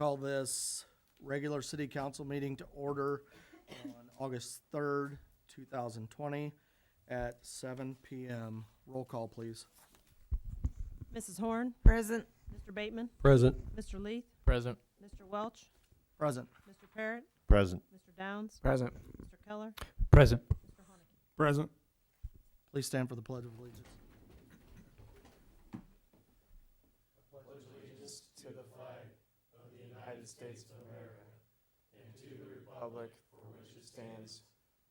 Call this regular city council meeting to order on August 3rd, 2020 at 7 p.m. Roll call, please. Mrs. Horn? Present. Mr. Bateman? Present. Mr. Leith? Present. Mr. Welch? Present. Mr. Parrott? Present. Mr. Downs? Present. Mr. Keller? Present. Mr. Haneke? Present. Please stand for the Pledge of Allegiance. To the flag of the United States of America and to the republic for which it stands,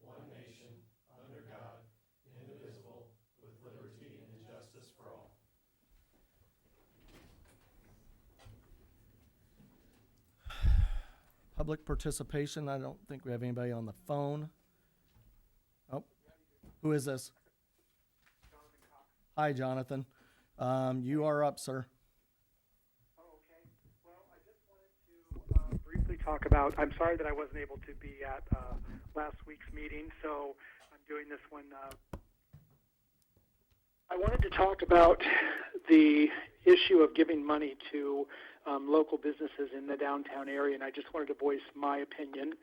one nation, under God, indivisible, with liberty and justice for all. Public participation. I don't think we have anybody on the phone. Oh, who is this? Hi, Jonathan. You are up, sir. Okay. Well, I just wanted to briefly talk about, I'm sorry that I wasn't able to be at last week's meeting, so I'm doing this one. I wanted to talk about the issue of giving money to local businesses in the downtown area, and I just wanted to voice my opinion.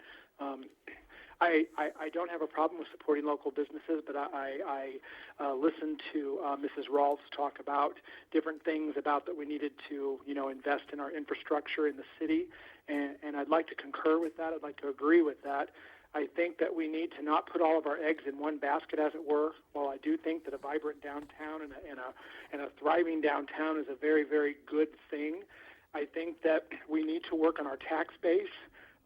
I don't have a problem with supporting local businesses, but I listened to Mrs. Rawls talk about different things about that we needed to, invest in our infrastructure in the city, and I'd like to concur with that. I'd like to agree with that. I think that we need to not put all of our eggs in one basket, as it were. While I do think that a vibrant downtown and a thriving downtown is a very, very good thing, I think that we need to work on our tax base.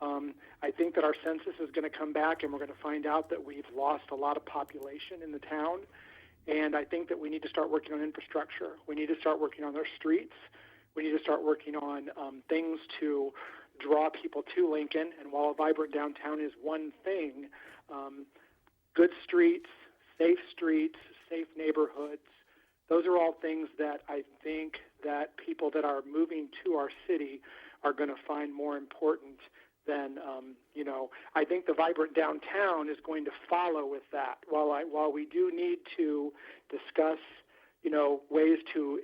I think that our census is going to come back and we're going to find out that we've lost a lot of population in the town. And I think that we need to start working on infrastructure. We need to start working on our streets. We need to start working on things to draw people to Lincoln. And while a vibrant downtown is one thing, good streets, safe neighborhoods, those are all things that I think that people that are moving to our city are going to find more important than, I think the vibrant downtown is going to follow with that. While we do need to discuss, ways to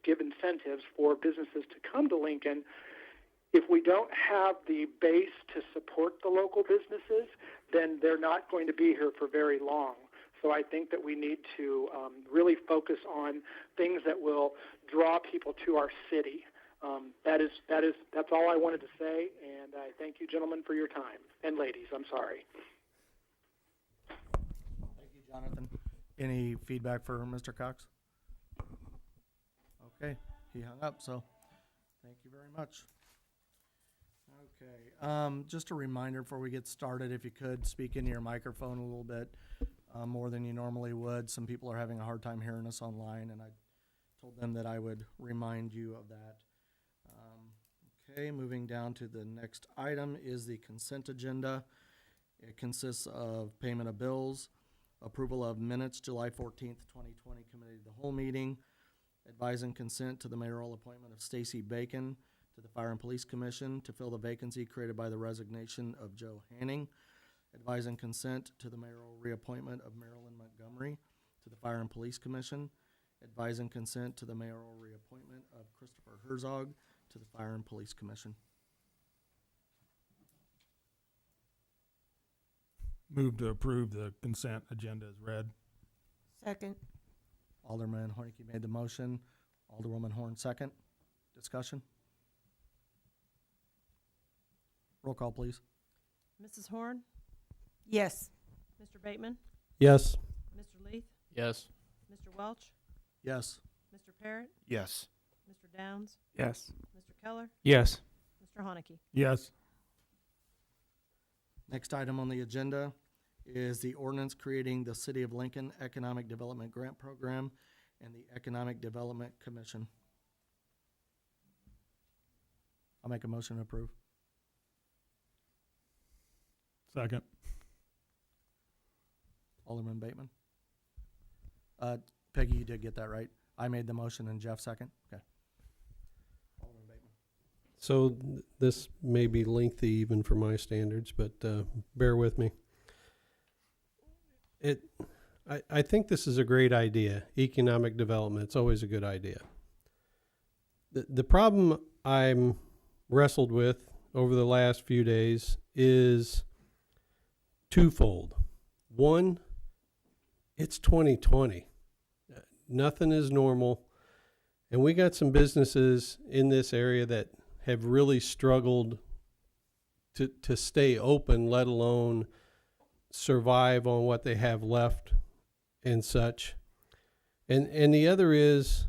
give incentives for businesses to come to Lincoln, if we don't have the base to support the local businesses, then they're not going to be here for very long. So I think that we need to really focus on things that will draw people to our city. That's all I wanted to say, and I thank you, gentlemen, for your time. And ladies, I'm sorry. Thank you, Jonathan. Any feedback for Mr. Cox? Okay, he hung up, so thank you very much. Okay, just a reminder before we get started, if you could speak into your microphone a little bit more than you normally would. Some people are having a hard time hearing us online, and I told them that I would remind you of that. Okay, moving down to the next item is the consent agenda. It consists of payment of bills, approval of minutes, July 14th, 2020 committee of the whole meeting, advise and consent to the mayoral appointment of Stacy Bacon to the Fire and Police Commission to fill the vacancy created by the resignation of Joe Hanning, advise and consent to the mayoral reappointment of Marilyn Montgomery to the Fire and Police Commission, advise and consent to the mayoral reappointment of Christopher Herzog to the Fire and Police Commission. Move to approve the consent agenda as read. Second. Alderman Hornicke made the motion. Alderwoman Horn second. Discussion? Roll call, please. Mrs. Horn? Yes. Mr. Bateman? Yes. Mr. Leith? Yes. Mr. Welch? Yes. Mr. Parrott? Yes. Mr. Downs? Yes. Mr. Keller? Yes. Mr. Haneke? Yes. Next item on the agenda is the ordinance creating the City of Lincoln Economic Development Grant Program and the Economic Development Commission. I'll make a motion to approve. Second. Alderman Bateman. Peggy, you did get that right. I made the motion and Jeff second. Okay. Alderman Bateman. So this may be lengthy even for my standards, but bear with me. I think this is a great idea. Economic development, it's always a good idea. The problem I'm wrestled with over the last few days is twofold. One, it's 2020. Nothing is normal. And we got some businesses in this area that have really struggled to stay open, let alone survive on what they have left and such. And the other is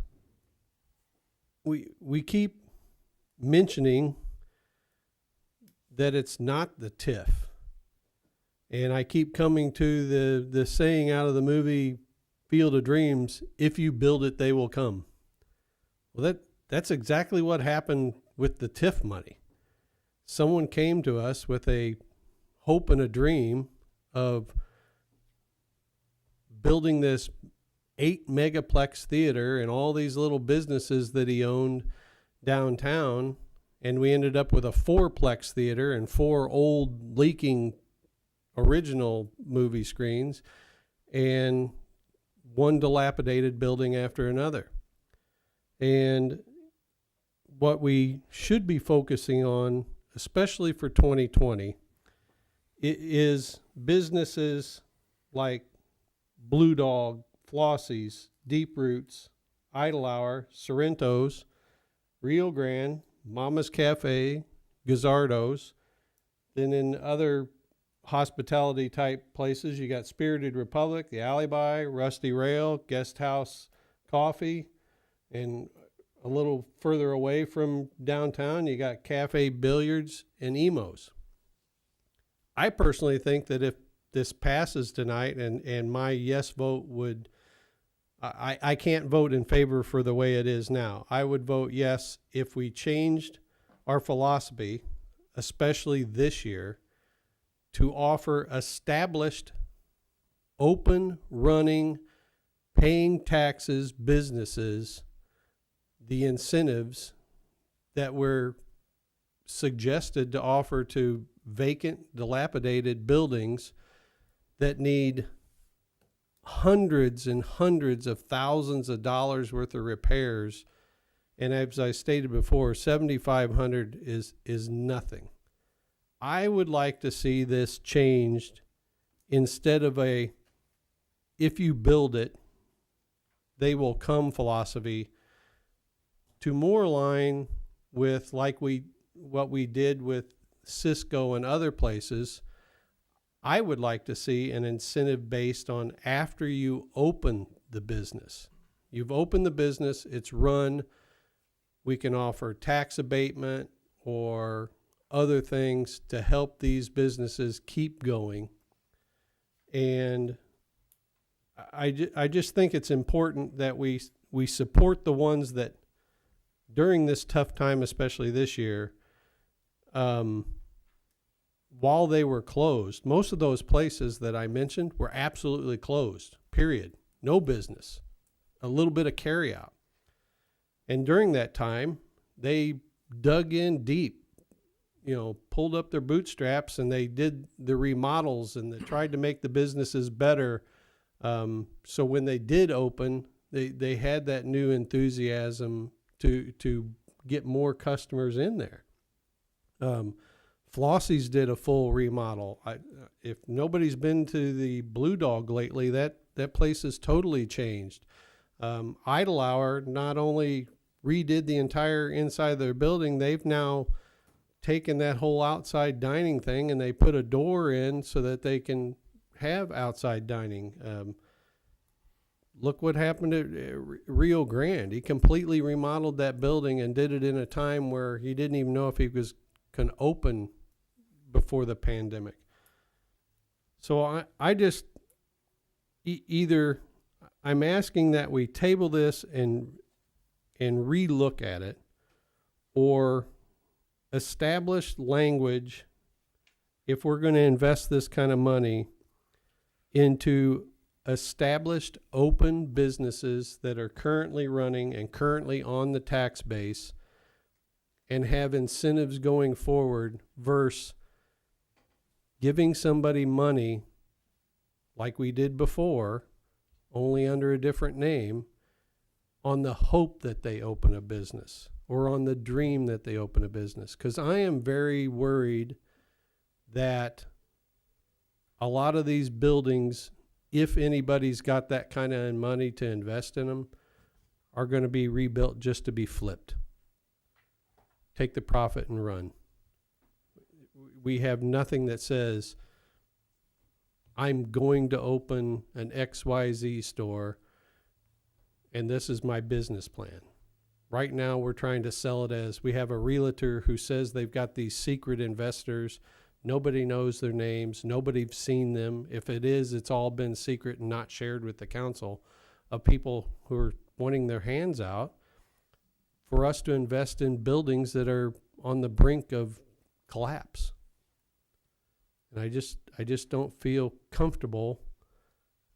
we keep mentioning that it's not the TIF. And I keep coming to the saying out of the movie Field of Dreams, if you build it, they will come. Well, that's exactly what happened with the TIF money. Someone came to us with a hope and a dream of building this 8 megaplex theater and all these little businesses that he owned downtown, and we ended up with a 4-plex theater and 4 old leaking original movie screens and one dilapidated building after another. And what we should be focusing on, especially for 2020, is businesses like Blue Dog, Flossie's, Deep Roots, Idle Hour, Sorrento's, Rio Grande, Mama's Cafe, Gazzardo's. Then in other hospitality type places, you got Spirited Republic, the Alibi, Rusty Rail, Guest House Coffee, and a little further away from downtown, you got Cafe Billiards and Emos. I personally think that if this passes tonight and my yes vote would, I can't vote in favor for the way it is now. I would vote yes if we changed our philosophy, especially this year, to offer established, open, running, paying taxes businesses the incentives that were suggested to offer to vacant, dilapidated buildings that need hundreds and hundreds of thousands of dollars worth of repairs. And as I stated before, $7,500 is nothing. I would like to see this changed instead of a if you build it, they will come philosophy, to more align with what we did with Cisco and other places. I would like to see an incentive based on after you open the business. You've opened the business, it's run. We can offer tax abatement or other things to help these businesses keep going. And I just think it's important that we support the ones that during this tough time, especially this year, while they were closed, most of those places that I mentioned were absolutely closed, period. No business, a little bit of carryout. And during that time, they dug in deep, pulled up their bootstraps, and they did the remodels and they tried to make the businesses better. So when they did open, they had that new enthusiasm to get more customers in there. Flossie's did a full remodel. If nobody's been to the Blue Dog lately, that place is totally changed. Idle Hour not only redid the entire inside of their building, they've now taken that whole outside dining thing and they put a door in so that they can have outside dining. Look what happened at Rio Grande. He completely remodeled that building and did it in a time where he didn't even know if he can open before the pandemic. So I just either I'm asking that we table this and relook at it, or establish language if we're going to invest this kind of money into established open businesses that are currently running and currently on the tax base, and have incentives going forward versus giving somebody money like we did before, only under a different name, on the hope that they open a business or on the dream that they open a business. Because I am very worried that a lot of these buildings, if anybody's got that kind of money to invest in them, are going to be rebuilt just to be flipped. Take the profit and run. We have nothing that says, I'm going to open an XYZ store and this is my business plan. Right now we're trying to sell it as, we have a realtor who says they've got these secret investors. Nobody knows their names. Nobody's seen them. If it is, it's all been secret and not shared with the council, of people who are wanting their hands out for us to invest in buildings that are on the brink of collapse. And I just don't feel comfortable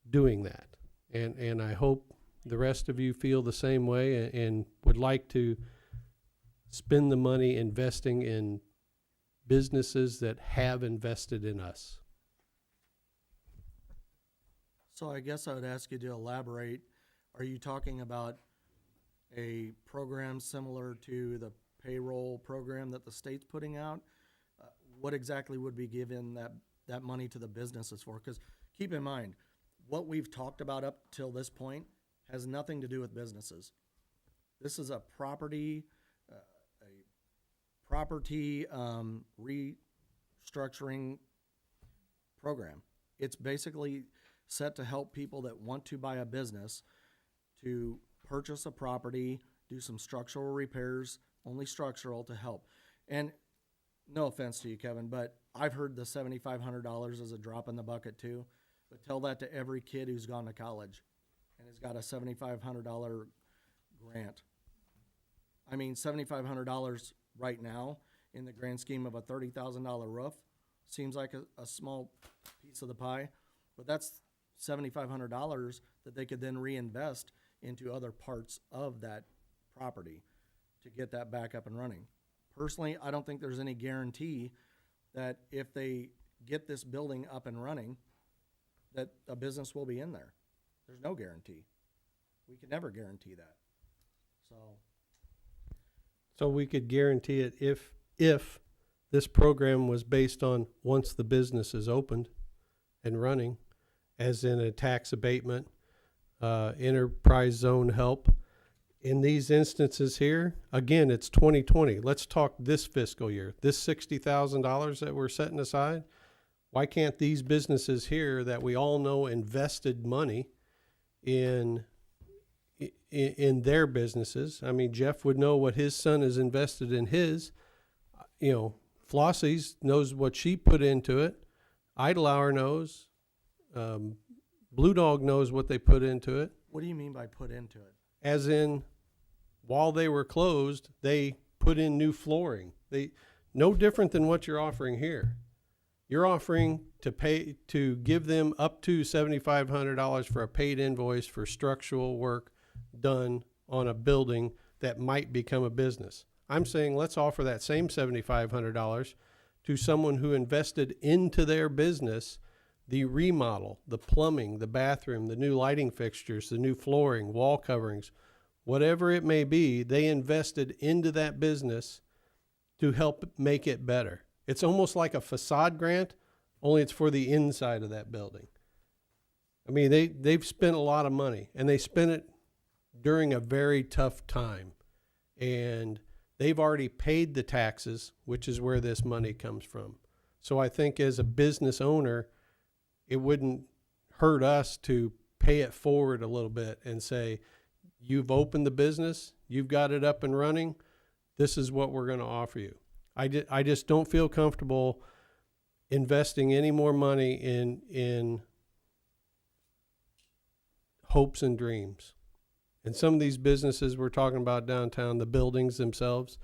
doing that. And I hope the rest of you feel the same way and would like to spend the money investing in businesses that have invested in us. So I guess I would ask you to elaborate. Are you talking about a program similar to the payroll program that the state's putting out? What exactly would be given that money to the businesses for? Because keep in mind, what we've talked about up till this point has nothing to do with businesses. This is a property restructuring program. It's basically set to help people that want to buy a business to purchase a property, do some structural repairs, only structural, to help. And no offense to you, Kevin, but I've heard the $7,500 is a drop in the bucket too. But tell that to every kid who's gone to college and has got a $7,500 grant. I mean, $7,500 right now in the grand scheme of a $30,000 roof seems like a small piece of the pie, but that's $7,500 that they could then reinvest into other parts of that property to get that back up and running. Personally, I don't think there's any guarantee that if they get this building up and running, that a business will be in there. There's no guarantee. We could never guarantee that. So we could guarantee it if this program was based on once the business is opened and running, as in a tax abatement, enterprise zone help. In these instances here, again, it's 2020. Let's talk this fiscal year. This $60,000 that we're setting aside, why can't these businesses here that we all know invested money in their businesses? I mean, Jeff would know what his son has invested in his. You know, Flossie's knows what she put into it. Idlehour knows. Blue Dog knows what they put into it. What do you mean by put into it? As in, while they were closed, they put in new flooring. No different than what you're offering here. You're offering to give them up to $7,500 for a paid invoice for structural work done on a building that might become a business. I'm saying let's offer that same $7,500 to someone who invested into their business the remodel, the plumbing, the bathroom, the new lighting fixtures, the new flooring, wall coverings, whatever it may be, they invested into that business to help make it better. It's almost like a facade grant, only it's for the inside of that building. I mean, they've spent a lot of money, and they spent it during a very tough time. And they've already paid the taxes, which is where this money comes from. So I think as a business owner, it wouldn't hurt us to pay it forward a little bit and say, you've opened the business, you've got it up and running, this is what we're going to offer you. I just don't feel comfortable investing any more money in hopes and dreams. And some of these businesses we're talking about downtown, the buildings themselves,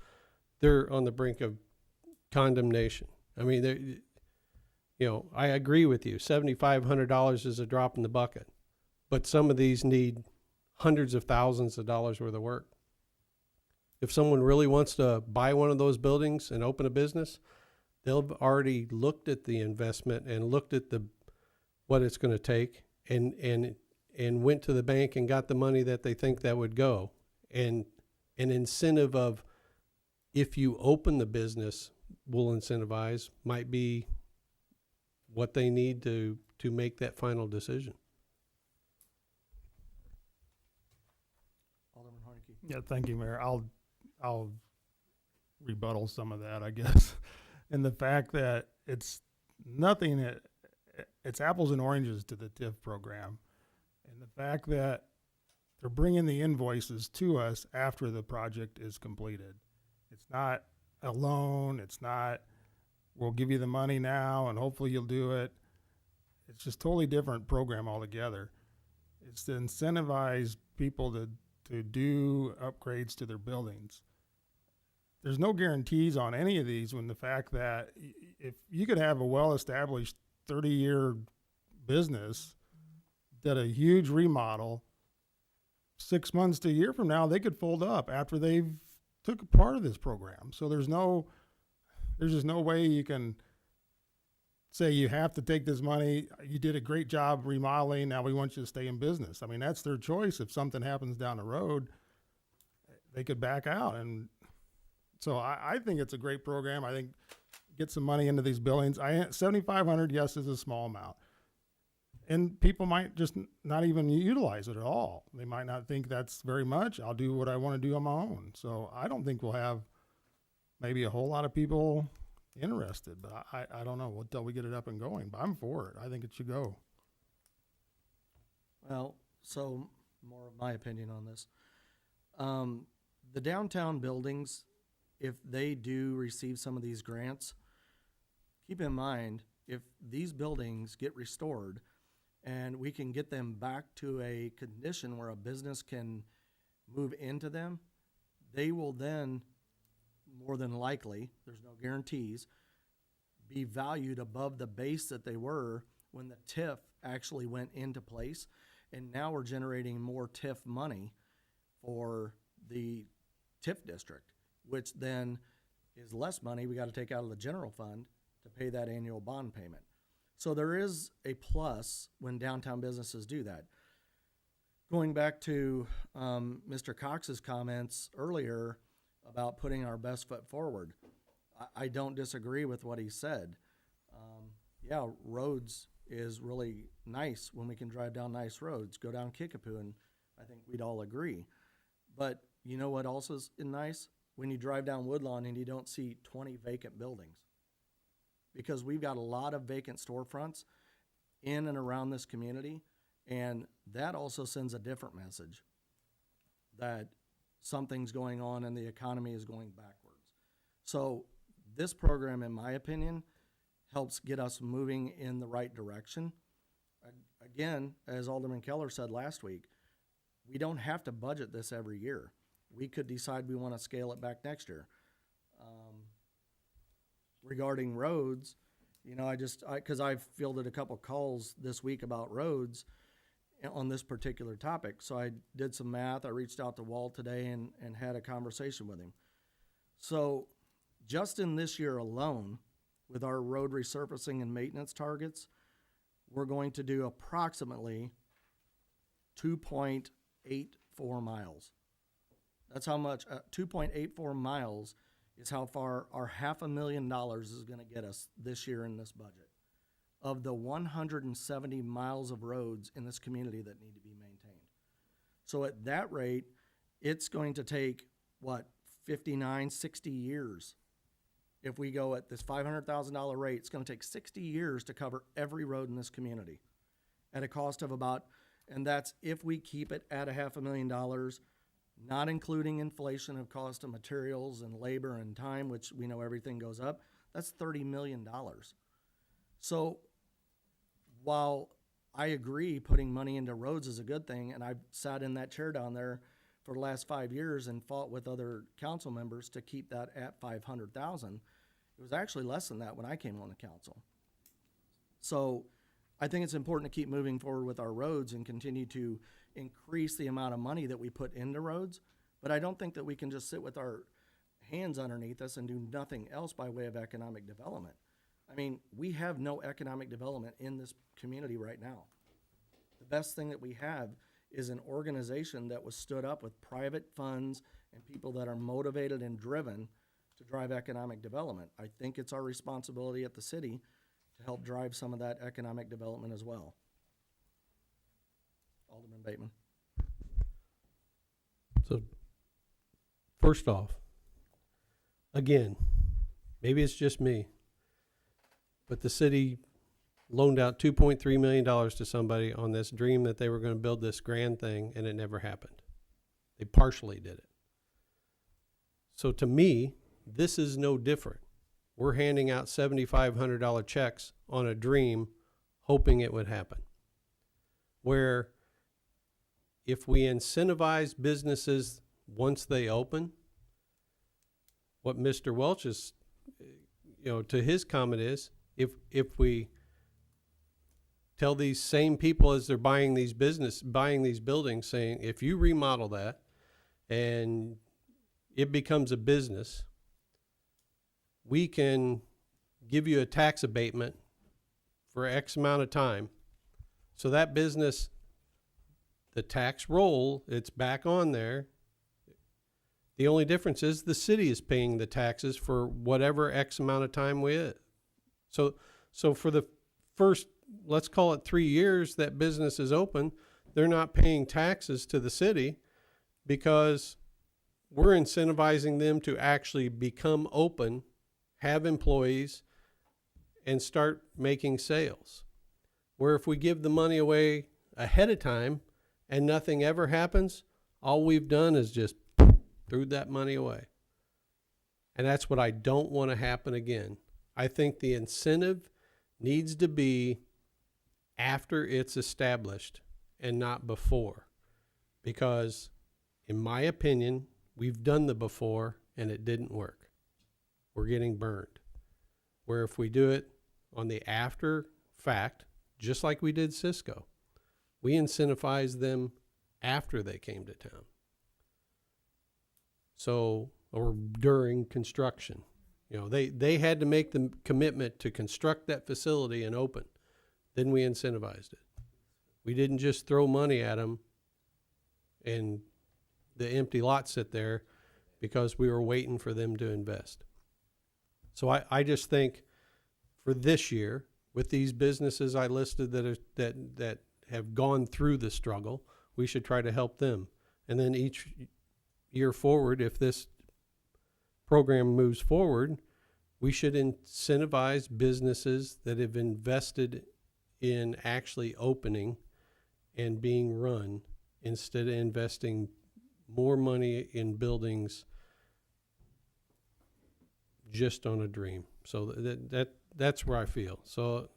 they're on the brink of condemnation. I mean, I agree with you. $7,500 is a drop in the bucket, but some of these need hundreds of thousands of dollars worth of work. If someone really wants to buy one of those buildings and open a business, they'll have already looked at the investment and looked at what it's going to take and and went to the bank and got the money that they think that would go. And an incentive of, if you open the business, we'll incentivize, might be what they need to make that final decision. Alderman Harneke. Yeah, thank you, Mayor. I'll rebuttal some of that, I guess. And the fact that it's nothing, it's apples and oranges to the TIF program. And the fact that they're bringing the invoices to us after the project is completed. It's not a loan. It's not, we'll give you the money now and hopefully you'll do it. It's just totally different program altogether. It's to incentivize people to do upgrades to their buildings. There's no guarantees on any of these, when the fact that if you could have a well-established 30-year business, did a huge remodel, 6 months to a year from now, they could fold up after they've took a part of this program. So there's just no way you can say you have to take this money. You did a great job remodeling. Now we want you to stay in business. I mean, that's their choice. If something happens down the road, they could back out. And so I think it's a great program. I think get some money into these buildings. $7,500, yes, is a small amount. And people might just not even utilize it at all. They might not think that's very much. I'll do what I want to do on my own. So I don't think we'll have maybe a whole lot of people interested, but I don't know until we get it up and going. But I'm for it. I think it should go. Well, so more of my opinion on this. The downtown buildings, if they do receive some of these grants, keep in mind, if these buildings get restored and we can get them back to a condition where a business can move into them, they will then, more than likely, there's no guarantees, be valued above the base that they were when the TIF actually went into place. And now we're generating more TIF money for the TIF district, which then is less money we got to take out of the general fund to pay that annual bond payment. So there is a plus when downtown businesses do that. Going back to Mr. Cox's comments earlier about putting our best foot forward, I don't disagree with what he said. Yeah, roads is really nice when we can drive down nice roads, go down Kickapoo, and I think we'd all agree. But you know what also is nice? When you drive down Woodlawn and you don't see 20 vacant buildings. Because we've got a lot of vacant storefronts in and around this community, and that also sends a different message that something's going on and the economy is going backwards. So this program, in my opinion, helps get us moving in the right direction. Again, as Alderman Keller said last week, we don't have to budget this every year. We could decide we want to scale it back next year. Regarding roads, you know, because I've fielded a couple calls this week about roads on this particular topic. So I did some math. I reached out to Walt today and had a conversation with him. So just in this year alone, with our road resurfacing and maintenance targets, we're going to do approximately 2.84 miles. That's how much, 2.84 miles is how far our $500,000 is going to get us this year in this budget of the 170 miles of roads in this community that need to be maintained. So at that rate, it's going to take, 59, 60 years. If we go at this $500,000 rate, it's going to take 60 years to cover every road in this community at a cost of about, and that's if we keep it at $500,000, not including inflation of cost of materials and labor and time, which we know everything goes up. That's $30 million. So while I agree putting money into roads is a good thing, and I've sat in that chair down there for the last 5 years and fought with other council members to keep that at $500,000, it was actually less than that when I came on the council. So I think it's important to keep moving forward with our roads and continue to increase the amount of money that we put into roads. But I don't think that we can just sit with our hands underneath us and do nothing else by way of economic development. I mean, we have no economic development in this community right now. The best thing that we have is an organization that was stood up with private funds and people that are motivated and driven to drive economic development. I think it's our responsibility at the city to help drive some of that economic development as well. Alderman Bateman. So, first off, again, maybe it's just me, but the city loaned out $2.3 million to somebody on this dream that they were going to build this grand thing, and it never happened. They partially did it. So to me, this is no different. We're handing out $7,500 checks on a dream, hoping it would happen. Where if we incentivize businesses once they open, what Mr. Welch is, to his comment is, if we tell these same people as they're buying these buildings, saying, if you remodel that and it becomes a business, we can give you a tax abatement for X amount of time. So that business, the tax roll, it's back on there. The only difference is the city is paying the taxes for whatever X amount of time So for the first, let's call it 3 years that business is open, they're not paying taxes to the city because we're incentivizing them to actually become open, have employees, and start making sales. Where if we give the money away ahead of time and nothing ever happens, all we've done is just threw that money away. And that's what I don't want to happen again. I think the incentive needs to be after it's established and not before. Because in my opinion, we've done the before and it didn't work. We're getting burned. Where if we do it on the after fact, just like we did Cisco, we incentivize them after they came to town. So, or during construction. They had to make the commitment to construct that facility and open. Then we incentivized it. We didn't just throw money at them and the empty lot sit there because we were waiting for them to invest. So I just think for this year, with these businesses I listed that have gone through the struggle, we should try to help them. And then each year forward, if this program moves forward, we should incentivize businesses that have invested in actually opening and being run instead of investing more money in buildings just on a dream. So that's where I feel. So,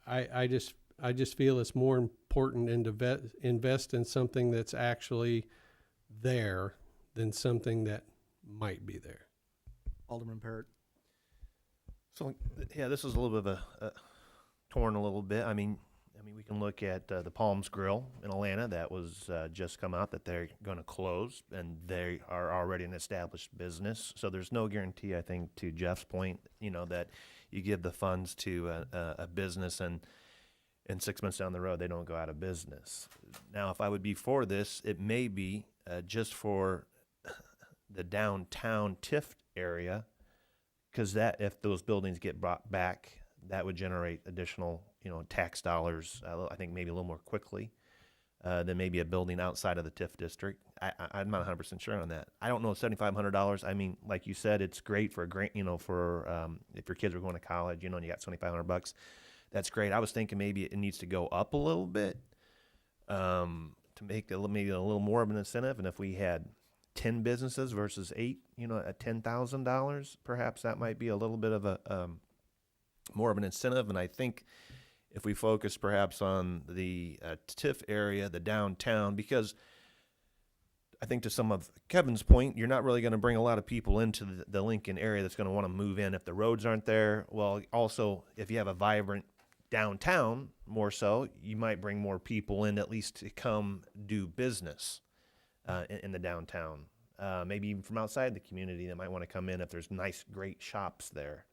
I just feel it's more important to invest in something that's actually there than something that might be there. Alderman Parrott. So, yeah, this is a little bit of a torn a little bit. I mean, we can look at the Palms Grill in Atlanta that was just come out that they're going to close, and they are already an established business. So there's no guarantee, I think, to Jeff's point, that you give the funds to a business and 6 months down the road they don't go out of business. Now, if I would be for this, it may be just for the downtown TIF area, because that if those buildings get brought back, that would generate additional tax dollars, I think maybe a little more quickly than maybe a building outside of the TIF district. I'm not 100% sure on that. I don't know, $7,500. I mean, like you said, it's great for a grant, for if your kids are going to college, and you got $2,500. That's great. I was thinking maybe it needs to go up a little bit to make maybe a little more of an incentive. And if we had 10 businesses versus 8, at $10,000, perhaps that might be a little bit of a more of an incentive. And I think if we focus perhaps on the TIF area, the downtown, because I think to some of Kevin's point, you're not really going to bring a lot of people into the Lincoln area that's going to want to move in if the roads aren't there. Well, also, if you have a vibrant downtown, more so, you might bring more people in at least to come do business in the downtown. Maybe even from outside the community that might want to come in if there's nice, great shops there.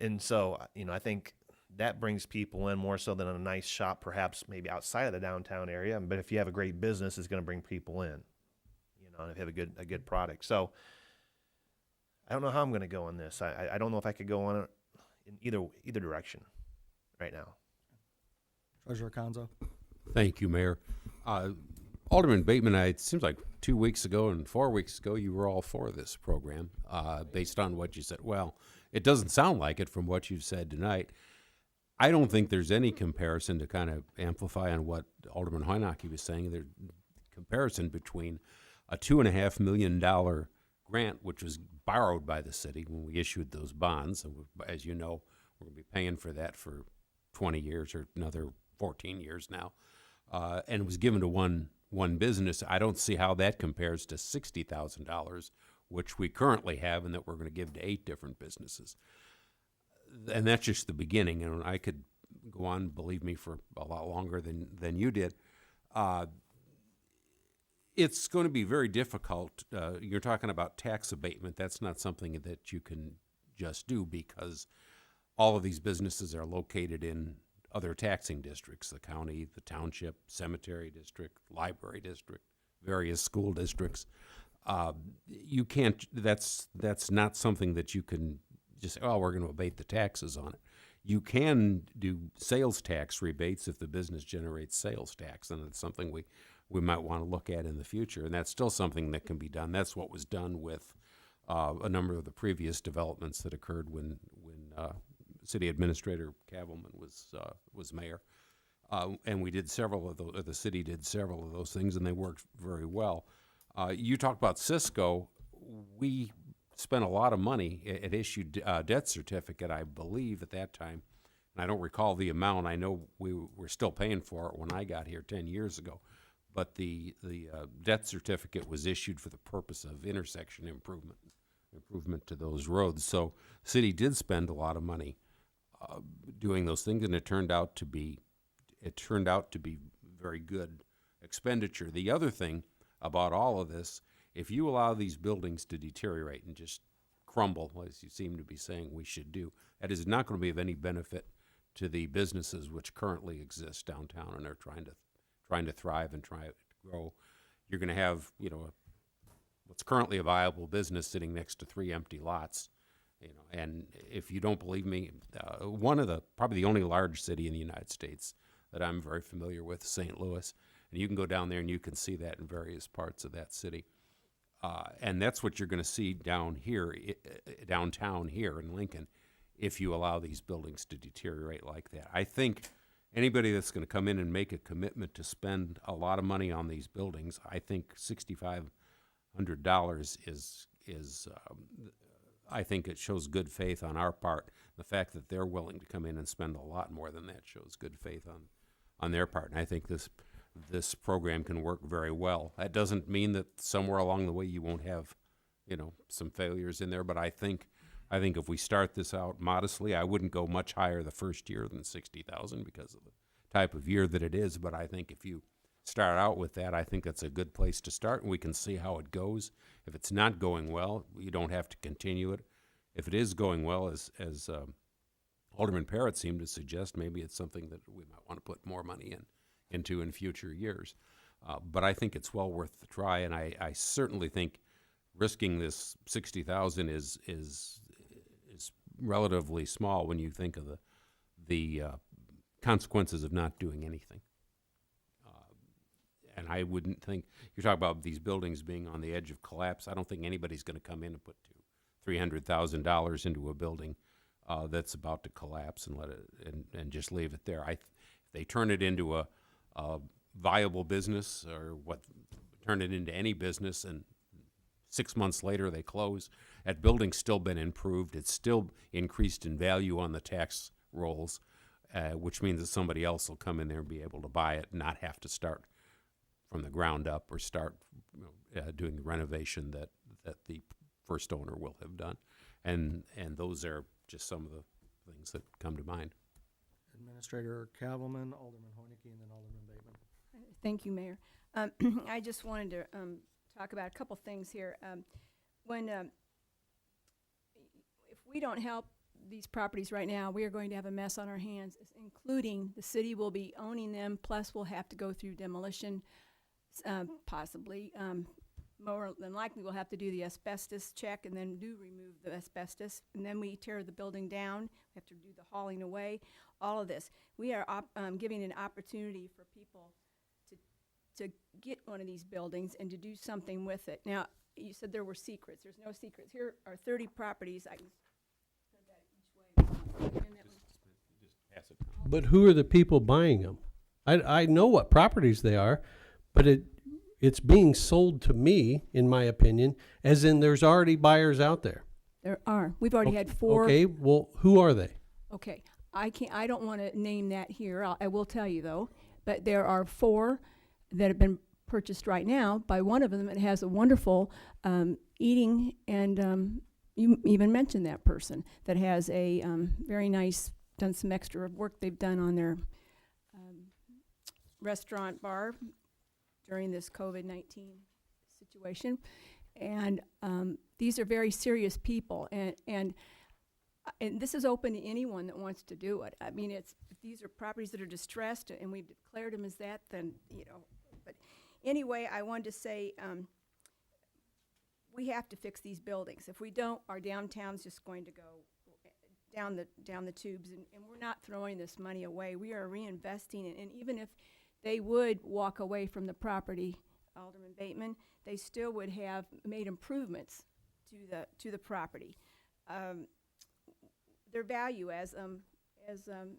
And so, I think that brings people in more so than a nice shop, perhaps maybe outside of the downtown area. But if you have a great business, it's going to bring people in, and if you have a good product. So I don't know how I'm going to go on this. I don't know if I could go on it in either direction right now. Treasurer Conzo. Thank you, Mayor. Alderman Bateman, it seems like 2 weeks ago and 4 weeks ago, you were all for this program based on what you said. Well, it doesn't sound like it from what you've said tonight. I don't think there's any comparison to kind of amplify on what Alderman Hoinaki was saying. There's comparison between a $2.5 million grant, which was borrowed by the city when we issued those bonds. And as you know, we're going to be paying for that for 20 years or another 14 years now. And it was given to one business. I don't see how that compares to $60,000, which we currently have and that we're going to give to 8 different businesses. And that's just the beginning. And I could go on, believe me, for a lot longer than you did. It's going to be very difficult. You're talking about tax abatement. That's not something that you can just do because all of these businesses are located in other taxing districts, the county, the township, cemetery district, library district, various school districts. You can't, that's not something that you can just say, oh, we're going to abate the taxes on it. You can do sales tax rebates if the business generates sales tax, and it's something we might want to look at in the future, and that's still something that can be done. That's what was done with a number of the previous developments that occurred when City Administrator Cavalman was mayor, and we did several of those. The city did several of those things, and they worked very well. You talked about Cisco. We spent a lot of money. It issued a debt certificate, I believe, at that time, and I don't recall the amount. I know we were still paying for it when I got here 10 years ago, but the debt certificate was issued for the purpose of intersection improvement to those roads. So the city did spend a lot of money doing those things, and it turned out to be very good expenditure. The other thing about all of this, if you allow these buildings to deteriorate and just crumble, as you seem to be saying we should do, that is not going to be of any benefit to the businesses which currently exist downtown and are trying to thrive and try to grow. You're going to have, what's currently a viable business sitting next to 3 empty lots. And if you don't believe me, probably the only large city in the United States that I'm very familiar with, St. Louis, and you can go down there and you can see that in various parts of that city. And that's what you're going to see downtown here in Lincoln, if you allow these buildings to deteriorate like that. I think anybody that's going to come in and make a commitment to spend a lot of money on these buildings, I think $6,500 is I think it shows good faith on our part. The fact that they're willing to come in and spend a lot more than that shows good faith on their part. And I think this program can work very well. That doesn't mean that somewhere along the way you won't have, some failures in there. But I think if we start this out modestly, I wouldn't go much higher the first year than 60,000 because of the type of year that it is. But I think if you start out with that, I think that's a good place to start, and we can see how it goes. If it's not going well, you don't have to continue it. If it is going well, as Alderman Parrott seemed to suggest, maybe it's something that we might want to put more money into in future years. But I think it's well worth the try, and I certainly think risking this 60,000 is relatively small when you think of the consequences of not doing anything. And I wouldn't think, you're talking about these buildings being on the edge of collapse. I don't think anybody's going to come in and put $300,000 into a building that's about to collapse and let it and just leave it there. If they turn it into a viable business, or turn it into any business, and 6 months later they close, that building's still been improved. It's still increased in value on the tax rolls, which means that somebody else will come in there and be able to buy it and not have to start from the ground up or start doing the renovation that the first owner will have done. And those are just some of the things that come to mind. Administrator Cavalman, Alderman Hoineke, and then Alderman Bateman. Thank you, Mayor. I just wanted to talk about a couple things here. If we don't help these properties right now, we are going to have a mess on our hands, including the city will be owning them, plus we'll have to go through demolition, possibly. More than likely, we'll have to do the asbestos check and then remove the asbestos. And then we tear the building down. We have to do the hauling away, all of this. We are giving an opportunity for people to get one of these buildings and to do something with it. Now, you said there were secrets. There's no secrets. Here are 30 properties. I can spread that each way. And that one- Just pass it down. But who are the people buying them? I know what properties they are, but it's being sold to me, in my opinion, as in there's already buyers out there. There are. We've already had 4. Okay, well, who are they? Okay, I don't want to name that here. I will tell you though, but there are 4 that have been purchased right now. By one of them, it has a wonderful eating, and you even mentioned that person that has a very nice, done some extra work they've done on their restaurant bar during this COVID-19 situation. And these are very serious people, and this is open to anyone that wants to do it. I mean, if these are properties that are distressed and we've declared them as that, then, but anyway, I wanted to say, we have to fix these buildings. If we don't, our downtown's just going to go down the tubes, and we're not throwing this money away. We are reinvesting it, and even if they would walk away from the property, Alderman Bateman, they still would have made improvements to the property. Their value, as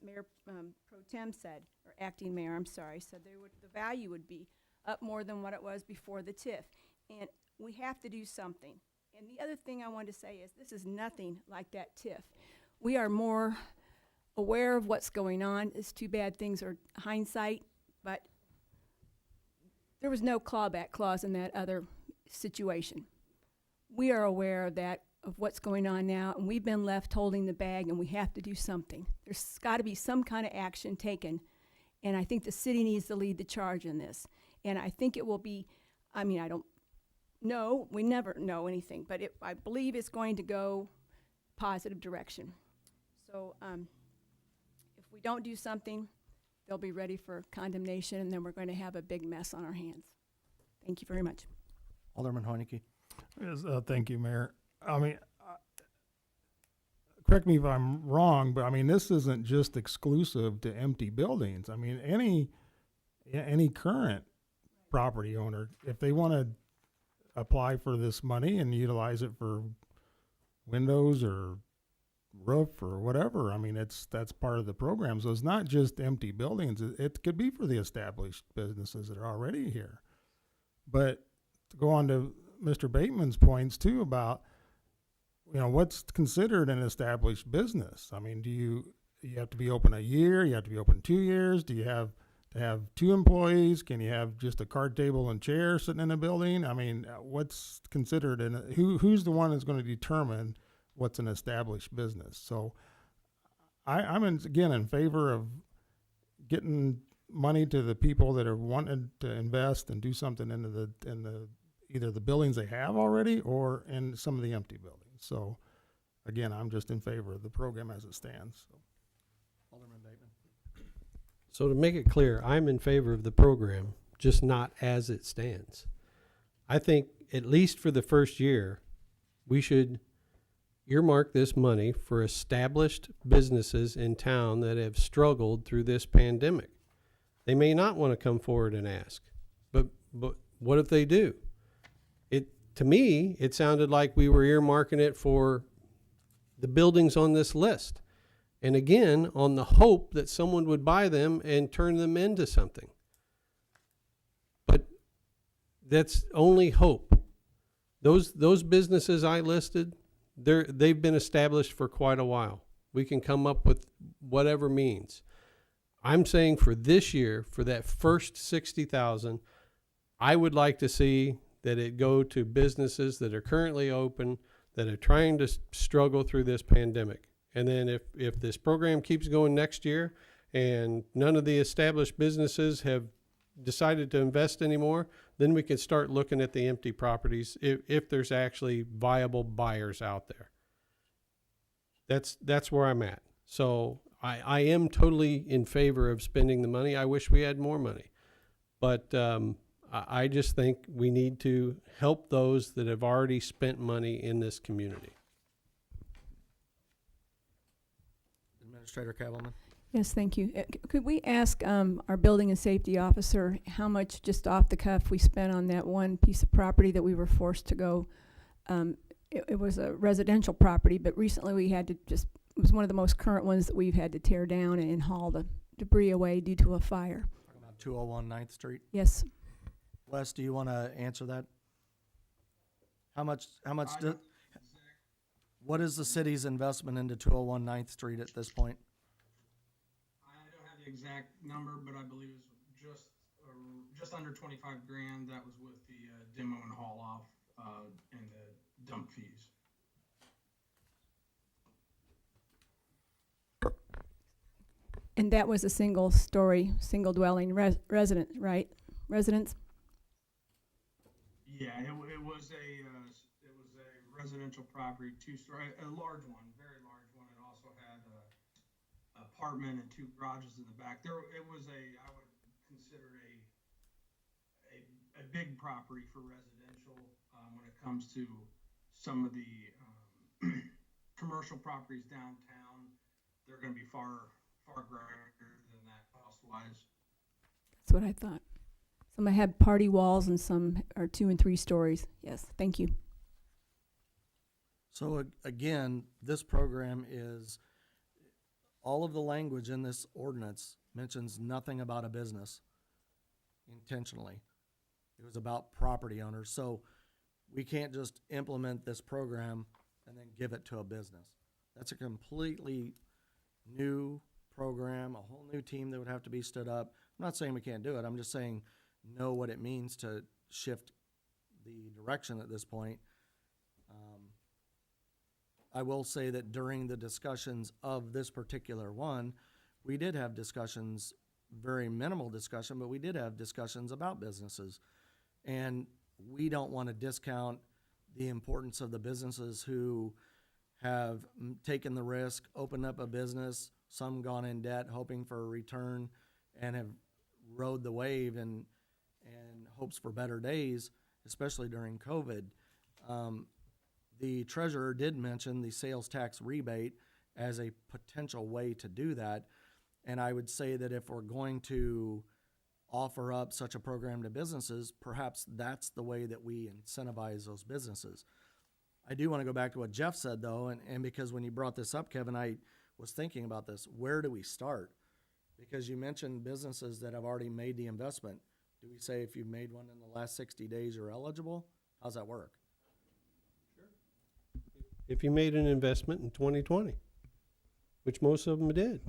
Mayor Pro Tem said, or Acting Mayor, I'm sorry, said the value would be up more than what it was before the TIF, and we have to do something. And the other thing I wanted to say is this is nothing like that TIF. We are more aware of what's going on. It's too bad things are hindsight, but there was no clawback clause in that other situation. We are aware of that, of what's going on now, and we've been left holding the bag, and we have to do something. There's got to be some kind of action taken, and I think the city needs to lead the charge in this. And I think it will be, I mean, I don't know, we never know anything, but I believe it's going to go positive direction. So if we don't do something, they'll be ready for condemnation, and then we're going to have a big mess on our hands. Thank you very much. Alderman Hoineke. Yes, thank you, Mayor. I mean, correct me if I'm wrong, but I mean, this isn't just exclusive to empty buildings. I mean, any current property owner, if they want to apply for this money and utilize it for windows or roof or whatever, I mean, that's part of the program. So it's not just empty buildings. It could be for the established businesses that are already here. But to go on to Mr. Bateman's points too about, what's considered an established business? I mean, do you have to be open a year? You have to be open 2 years? Do you have to have 2 employees? Can you have just a card table and chair sitting in a building? I mean, what's considered who's the one that's going to determine what's an established business? So I'm again in favor of getting money to the people that are wanted to invest and do something in the either the buildings they have already or in some of the empty buildings. So again, I'm just in favor of the program as it stands. So. Alderman Bateman. So to make it clear, I'm in favor of the program, just not as it stands. I think at least for the first year, we should earmark this money for established businesses in town that have struggled through this pandemic. They may not want to come forward and ask, but what if they do? To me, it sounded like we were earmarking it for the buildings on this list. And again, on the hope that someone would buy them and turn them into something. But that's only hope. Those businesses I listed, they've been established for quite a while. We can come up with whatever means. I'm saying for this year, for that first 60,000, I would like to see that it go to businesses that are currently open, that are trying to struggle through this pandemic. And then if this program keeps going next year and none of the established businesses have decided to invest anymore, then we can start looking at the empty properties if there's actually viable buyers out there. That's where I'm at. So I am totally in favor of spending the money. I wish we had more money. But I just think we need to help those that have already spent money in this community. Administrator Cavalman. Yes, thank you. Could we ask our building and safety officer how much, just off the cuff, we spent on that one piece of property that we were forced to go? It was a residential property, but recently we had to it was one of the most current ones that we've had to tear down and haul the debris away due to a fire. Talking about 201 9th Street. Yes. Wes, do you want to answer that? How much what is the city's investment into 201 9th Street at this point? I don't have the exact number, but I believe it was just under 25 grand. That was with the demo and haul off and the dump fees. And that was a single dwelling residence, right? Residence? Yeah, it was a residential property, two-story, a large one, very large one. It also had a apartment and 2 garages in the back. It was I would consider a big property for residential. When it comes to some of the commercial properties downtown, they're going to be far greater than that cost-wise. That's what I thought. Some had party walls and some are 2 and 3 stories. Yes, thank you. So again, this program is, all of the language in this ordinance mentions nothing about a business intentionally. It was about property owners. So we can't just implement this program and then give it to a business. That's a completely new program, a whole new team that would have to be stood up. I'm not saying we can't do it. I'm just saying know what it means to shift the direction at this point. I will say that during the discussions of this particular one, we did have discussions, very minimal discussion, but we did have discussions about businesses. And we don't want to discount the importance of the businesses who have taken the risk, opened up a business, some gone in debt, hoping for a return, and have rode the wave and hopes for better days, especially during COVID. The treasurer did mention the sales tax rebate as a potential way to do that. And I would say that if we're going to offer up such a program to businesses, perhaps that's the way that we incentivize those businesses. I do want to go back to what Jeff said, though, and because when you brought this up, Kevin, I was thinking about this. Where do we start? Because you mentioned businesses that have already made the investment. Do we say if you've made one in the last 60 days, you're eligible? How's that work? If you made an investment in 2020, which most of them did.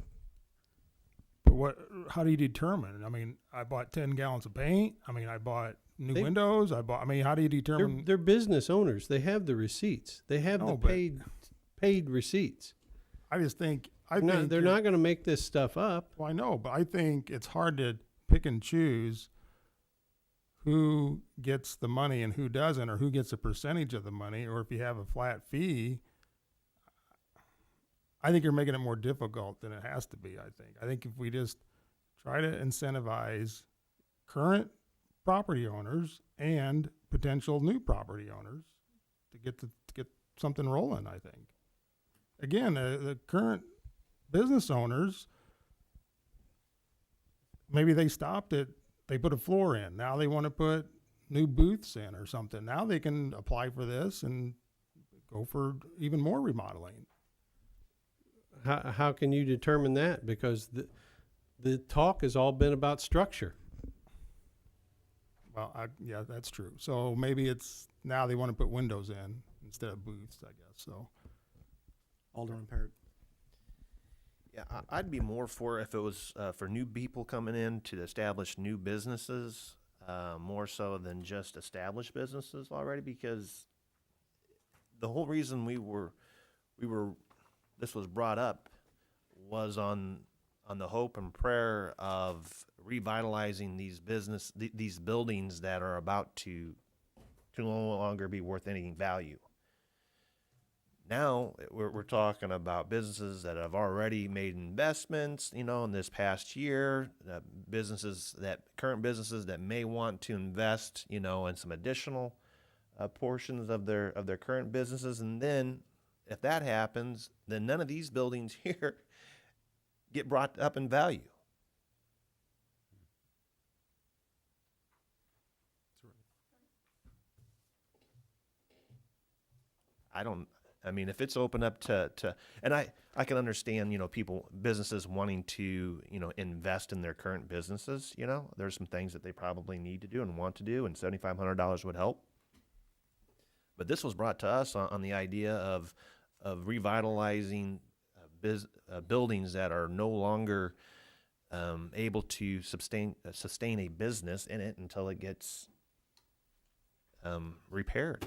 But how do you determine? I mean, I bought 10 gallons of paint. I mean, I bought new windows. How do you determine? They're business owners. They have the receipts. They have paid receipts. I just think they're not going to make this stuff up. Well, I know, but I think it's hard to pick and choose who gets the money and who doesn't, or who gets a percentage of the money, or if you have a flat fee. I think you're making it more difficult than it has to be. I think if we just try to incentivize current property owners and potential new property owners to get something rolling, I think. Again, the current business owners, maybe they stopped at, they put a floor in. Now they want to put new booths in or something. Now they can apply for this and go for even more remodeling. How can you determine that? Because the talk has all been about structure. Well, yeah, that's true. So maybe it's now they want to put windows in instead of booths, I guess. So, Alderman Parrott. Yeah, I'd be more for if it was for new people coming in to establish new businesses, more so than just established businesses already, because the whole reason this was brought up was on the hope and prayer of revitalizing these buildings that are about to no longer be worth any value. Now we're talking about businesses that have already made investments, you know, in this past year, current businesses that may want to invest, you know, in some additional portions of their current businesses. And then if that happens, then none of these buildings here get brought up in value. I mean, if it's open up to and I can understand, you know, businesses wanting to, you know, invest in their current businesses, you know, there's some things that they probably need to do and want to do, and $7,500 would help. But this was brought to us on the idea of revitalizing buildings that are no longer able to sustain a business in it until it gets repaired.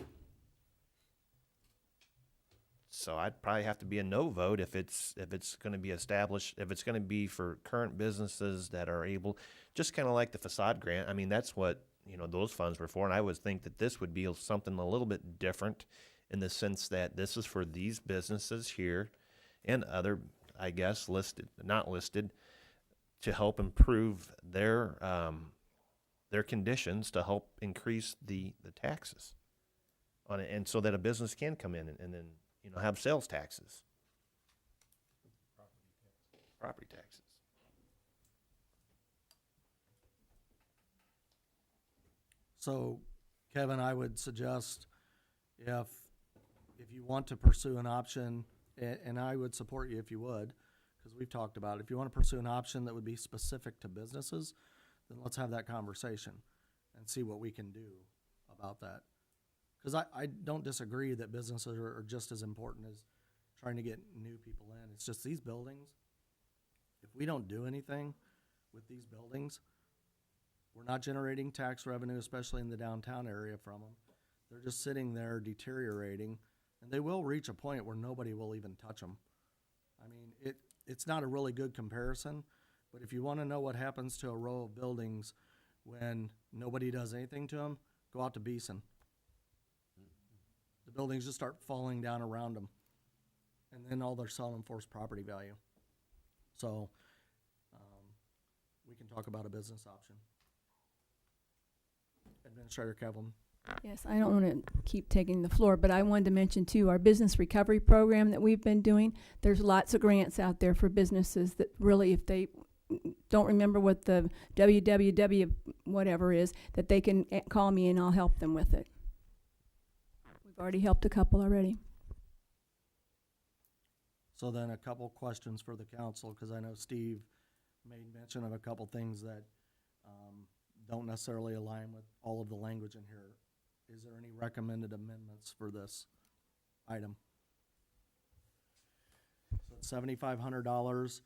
So I'd probably have to be a no vote if it's going to be established, if it's going to be for current businesses that are able, just kind of like the facade grant. I mean, that's what, you know, those funds were for. And I would think that this would be something a little bit different in the sense that this is for these businesses here and other, I guess, not listed, to help improve their conditions, to help increase the taxes on it, and so that a business can come in and then, you know, have sales taxes. Property taxes. So, Kevin, I would suggest if you want to pursue an option, and I would support you if you would, because we've talked about it. If you want to pursue an option that would be specific to businesses, then let's have that conversation and see what we can do about that. Because I don't disagree that businesses are just as important as trying to get new people in. It's just these buildings, if we don't do anything with these buildings, we're not generating tax revenue, especially in the downtown area from them. They're just sitting there deteriorating, and they will reach a point where nobody will even touch them. I mean, it's not a really good comparison, but if you want to know what happens to a row of buildings when nobody does anything to them, go out to Beeson. The buildings just start falling down around them, and then all they're selling for is property value. So we can talk about a business option. Administrator Kevlin. Yes, I don't want to keep taking the floor, but I wanted to mention too, our business recovery program that we've been doing. There's lots of grants out there for businesses that really, if they don't remember what the www whatever is, that they can call me and I'll help them with it. We've already helped a couple already. So then a couple questions for the council, because I know Steve made mention of a couple things that don't necessarily align with all of the language in here. Is there any recommended amendments for this item? So it's $7,500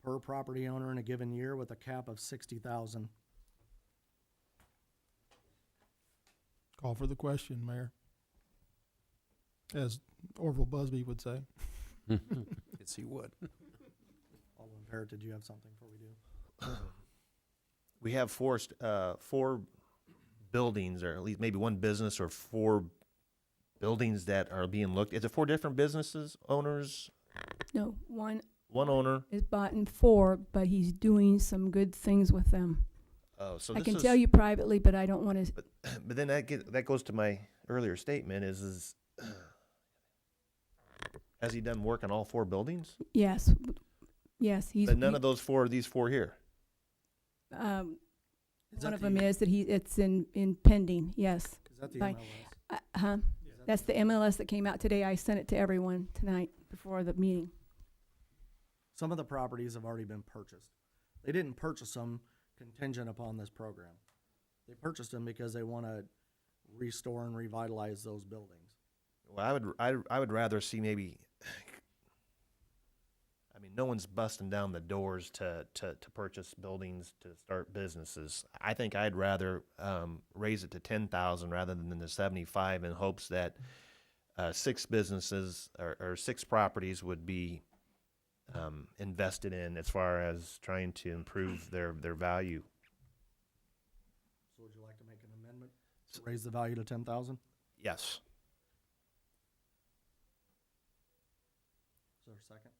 per property owner in a given year with a cap of $60,000. Call for the question, Mayor. As Orville Busby would say. Yes, he would. Alderman Parrott, did you have something before we do? We have four buildings, or at least maybe one business or four buildings that are being looked. Is it four different businesses, owners? No, one owner is bought in four, but he's doing some good things with them. Oh, so I this can is, tell you privately, but I don't want to. But then that goes to my earlier statement: is has he done work on all four buildings? Yes, he's. But none of these four here. One of them is that it's in pending. Yes. Is that the By- MLS? That's the MLS that came out today. I sent it to everyone tonight before the meeting. Some of the properties have already been purchased. They didn't purchase them contingent upon this program. They purchased them because they want to restore and revitalize those buildings. Well, I would rather see maybe. I mean, no one's busting down the doors to purchase buildings to start businesses. I think I'd rather raise it to 10,000 rather than the 75 in hopes that 6 businesses or 6 properties would be invested in as far as trying to improve their value. So would you like to make an amendment to raise the value to 10,000? Yes. Is there a second?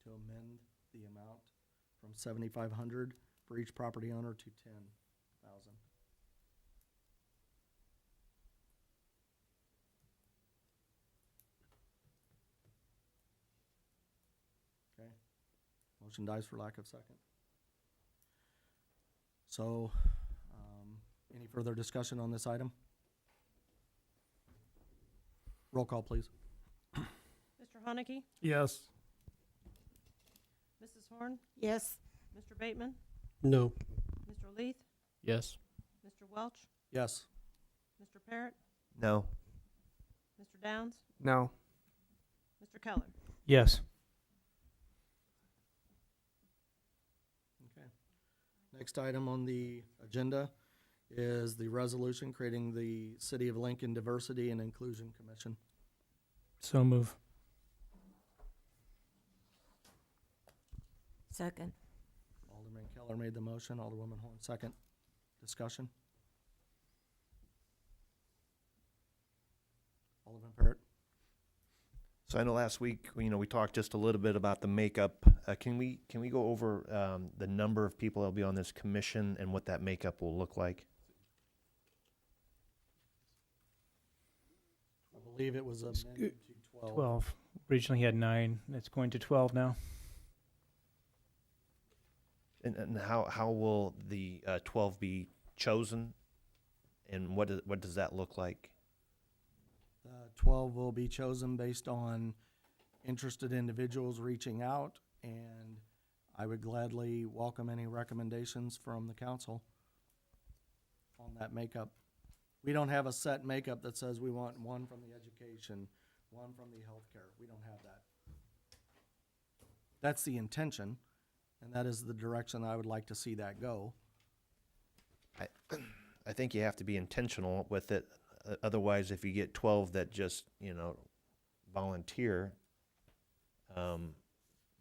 To amend the amount from 7,500 for each property owner to 10,000. Okay. Motion dies for lack of second. So, any further discussion on this item? Roll call, please. Mr. Haneke? Yes. Mrs. Horn? Yes. Mr. Bateman? No. Mr. Leith? Yes. Mr. Welch? Yes. Mr. Parrott? No. Mr. Downs? No. Mr. Keller? Yes. Okay. Next item on the agenda is the resolution creating the City of Lincoln Diversity and Inclusion Commission. So move. Second. Alderman Keller made the motion, Alderwoman Horn second. Discussion? Alderman Parrott? So I know last week, we talked just a little bit about the makeup. Can we go over the number of people that'll be on this commission and what that makeup will look like? I believe it was amended to 12. 12. Originally had 9. It's going to 12 now. And how will the 12 be chosen? And what does that look like? 12 will be chosen based on interested individuals reaching out, and I would gladly welcome any recommendations from the council on that makeup. We don't have a set makeup that says we want one from the education, one from the healthcare. We don't have that. That's the intention, and that is the direction I would like to see that go. I think you have to be intentional with it. Otherwise, if you get 12 that just, volunteer, then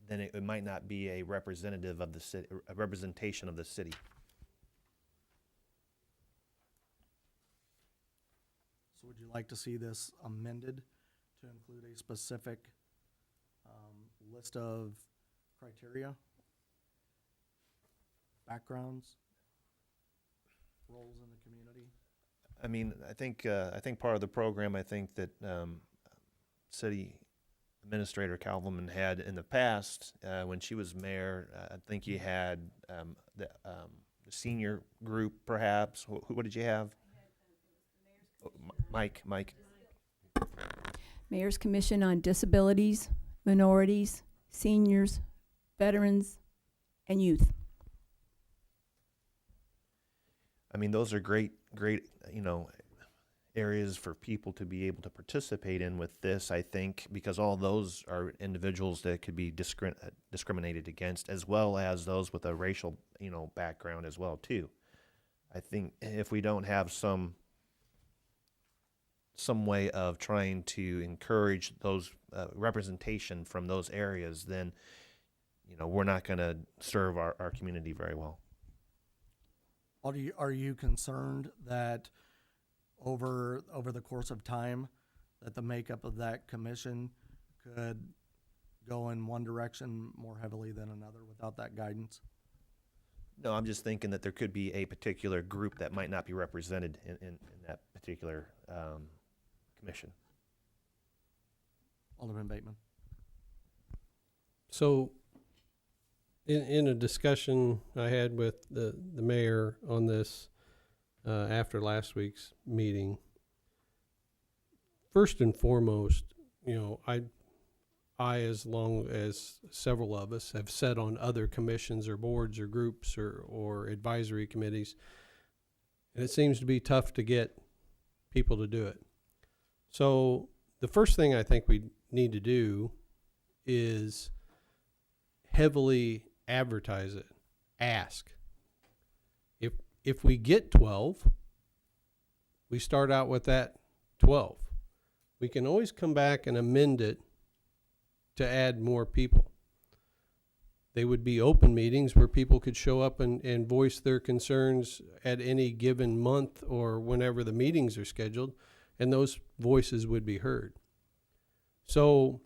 it might not be a representative of the city, a representation of the city. So would you like to see this amended to include a specific list of criteria, backgrounds, roles in the community? I mean, I think part of the program, I think that City Administrator Calverman had in the past, when she was mayor, I think you had the senior group, perhaps. What did you have? Mike. Mayor's Commission on Disabilities, Minorities, Seniors, Veterans, and Youth. I mean, those are great, areas for people to be able to participate in with this, I think, because all those are individuals that could be discriminated against, as well as those with a racial, background as well, too. I think if we don't have some way of trying to encourage those representation from those areas, then, we're not going to serve our community very well. Are you concerned that over the course of time that the makeup of that commission could go in one direction more heavily than another without that guidance? No, I'm just thinking that there could be a particular group that might not be represented in that particular commission. Alderman Bateman. So, in a discussion I had with the mayor on this after last week's meeting, first and foremost, I, as long as several of us have sat on other commissions or boards or groups or advisory committees, and it seems to be tough to get people to do it. So the first thing I think we need to do is heavily advertise it. Ask. If we get 12, we start out with that 12. We can always come back and amend it to add more people. They would be open meetings where people could show up and voice their concerns at any given month or whenever the meetings are scheduled, and those voices would be heard. So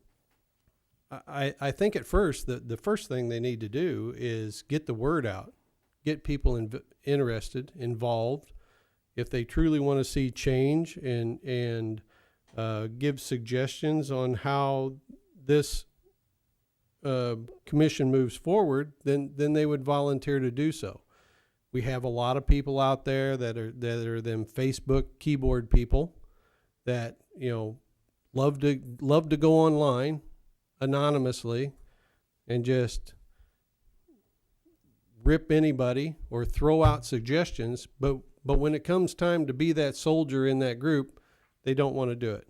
I think at first, the first thing they need to do is get the word out, get people interested, involved. If they truly want to see change and give suggestions on how this commission moves forward, then they would volunteer to do so. We have a lot of people out there that are them Facebook keyboard people that, you know, love to go online anonymously and just rip anybody or throw out suggestions, but when it comes time to be that soldier in that group, they don't want to do it.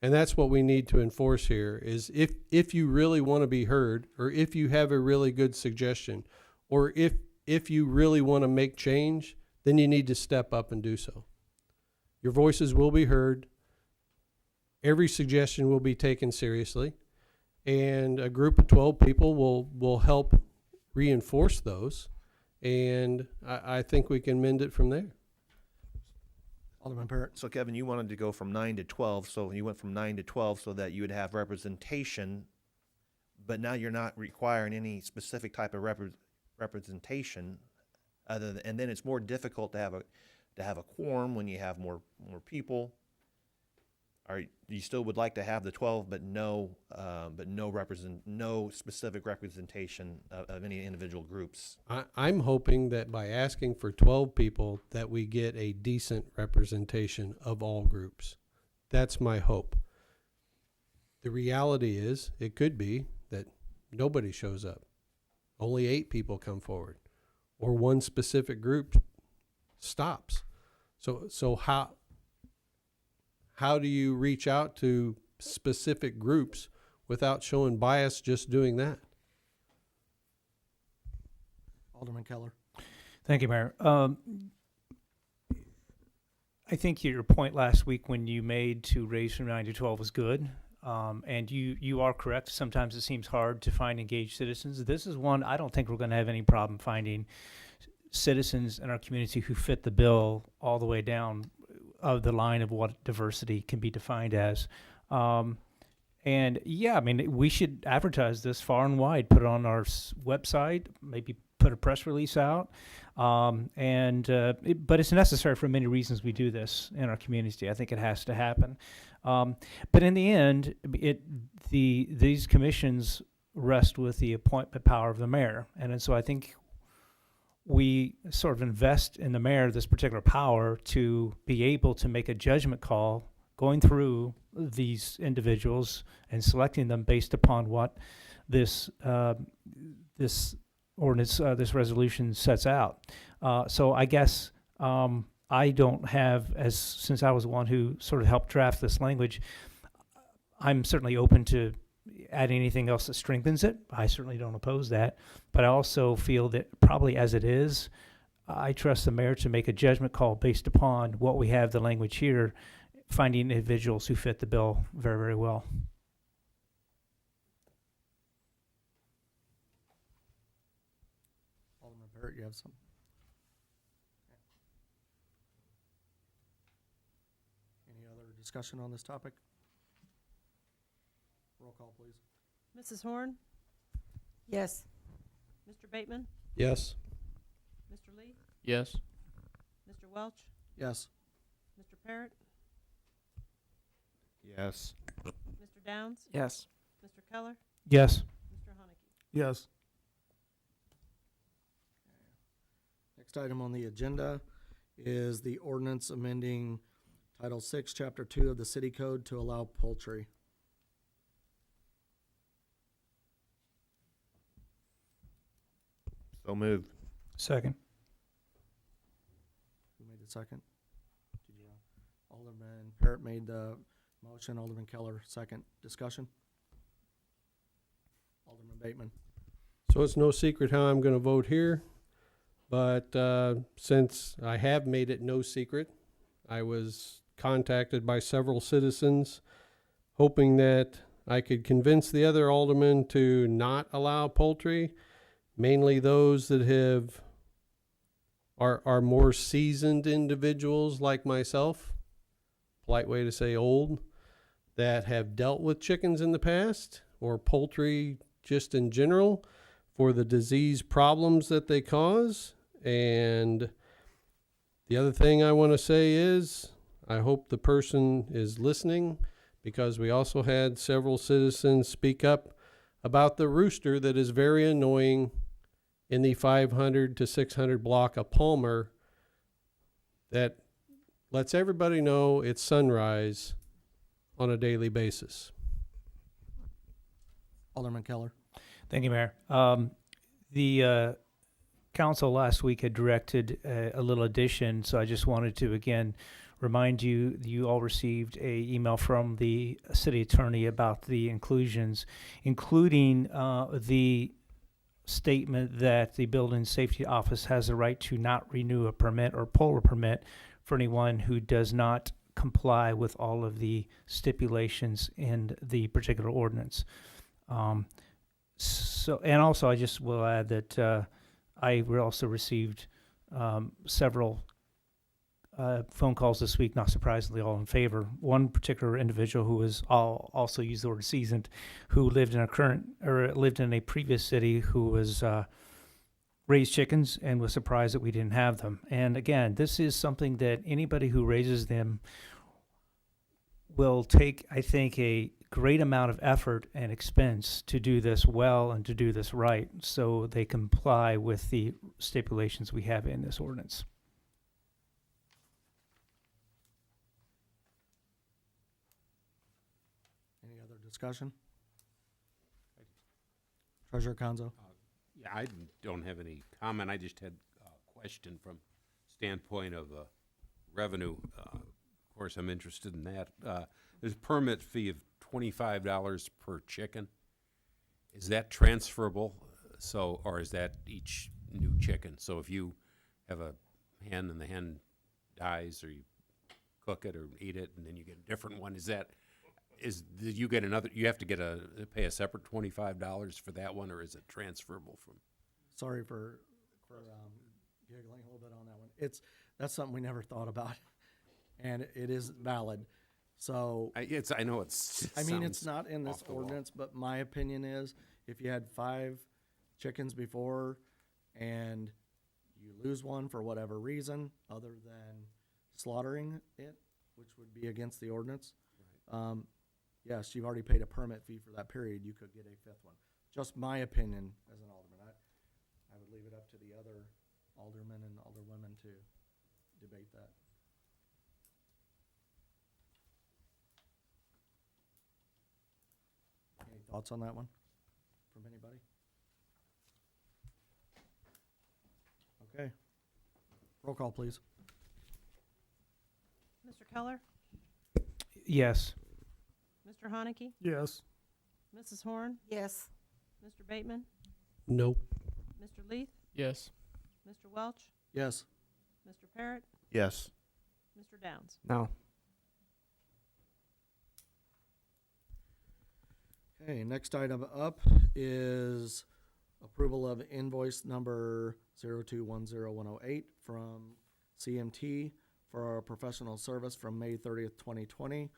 And that's what we need to enforce here is if you really want to be heard, or if you have a really good suggestion, or if you really want to make change, then you need to step up and do so. Your voices will be heard. Every suggestion will be taken seriously, and a group of 12 people will help reinforce those, and I think we can mend it from there. Alderman Parrott. So Kevin, you wanted to go from 9 to 12, so you went from 9 to 12 so that you would have representation, but now you're not requiring any specific type of representation and then it's more difficult to have a quorum when you have more people. You still would like to have the 12, but no specific representation of any individual groups. I'm hoping that by asking for 12 people that we get a decent representation of all groups. That's my hope. The reality is it could be that nobody shows up. Only 8 people come forward, or one specific group stops. So how do you reach out to specific groups without showing bias just doing that? Alderman Keller. Thank you, Mayor. I think your point last week when you made to raise from 9 to 12 was good. And you are correct. Sometimes it seems hard to find engaged citizens. This is one I don't think we're going to have any problem finding citizens in our community who fit the bill all the way down of the line of what diversity can be defined as. And yeah, I mean, we should advertise this far and wide, put it on our website, maybe put a press release out. But it's necessary for many reasons we do this in our community. I think it has to happen. But in the end, these commissions rest with the appointment power of the mayor. And so I think we sort of invest in the mayor this particular power to be able to make a judgment call going through these individuals and selecting them based upon what this ordinance, this resolution sets out. So I guess I don't have, since I was the one who sort of helped draft this language, I'm certainly open to add anything else that strengthens it. I certainly don't oppose that. But I also feel that probably as it is, I trust the mayor to make a judgment call based upon what we have the language here, finding individuals who fit the bill very, very well. Alderman Parrott, you have some? Any other discussion on this topic? Roll call, please. Mrs. Horn, Yes. Mr. Bateman, Yes. Mr. Lee, Yes. Mr. Welch, Yes. Mr. Parrott, Yes. Mr. Downs, Yes. Mr. Keller, Yes. Mr. Haneke. Yes. Next item on the agenda is the ordinance amending Title 6, Chapter 2 of the City Code to allow poultry. So moved. Second. Who made the second? Did you? Alderman Parrott made the motion. Alderman Keller, second. Discussion? Alderman Bateman. So it's no secret how I'm going to vote here, but since I have made it no secret, I was contacted by several citizens hoping that I could convince the other aldermen to not allow poultry, mainly those that are more seasoned individuals like myself, polite way to say old, that have dealt with chickens in the past. or poultry just in general for the disease problems that they cause. And the other thing I want to say is I hope the person is listening, because we also had several citizens speak up about the rooster that is very annoying in the 500 to 600 block of Palmer that lets everybody know it's sunrise on a daily basis. Alderman Keller. Thank you, Mayor. The council last week had directed a little addition, so I just wanted to again remind you, you all received a email from the city attorney about the inclusions, including the statement that the building safety office has the right to not renew a permit or pull a permit for anyone who does not comply with all of the stipulations in the particular ordinance. So, and also I just will add that I also received several phone calls this week, not surprisingly, all in favor. One particular individual who was also used the word seasoned, who lived in a previous city, who was raised chickens and was surprised that we didn't have them. And again, this is something that anybody who raises them will take, I think, a great amount of effort and expense to do this well and to do this right, so they comply with the stipulations we have in this ordinance. Any other discussion? Treasurer Conzo. Yeah, I don't have any comment. I just had a question from standpoint of revenue. Of course, I'm interested in that. There's a permit fee of $25 per chicken. Is that transferable? So, or is that each new chicken? So if you have a hen and the hen dies, or you cook it or eat it, and then you get a different one, did you get another? You have to pay a separate $25 for that one, or is it transferable from? Sorry for giggling a little bit on that one. That's something we never thought about, and it is valid. So I know it's. I mean, it's not in this ordinance, but my opinion is if you had 5 chickens before and you lose one for whatever reason other than slaughtering it, which would be against the ordinance, yes, you've already paid a permit fee for that period. You could get a 5th one. Just my opinion as an alderman. I would leave it up to the other aldermen and alderwomen to debate that. Any thoughts on that one from anybody? Okay. Roll call, please. Mr. Keller? Yes. Mr. Haneke? Yes. Mrs. Horn? Yes. Mr. Bateman? Nope. Mr. Leith? Yes. Mr. Welch? Yes. Mr. Parrott? Yes. Mr. Downs? No. Okay, next item up is approval of invoice number 0210108 from CMT for our professional service from May 30th, 2020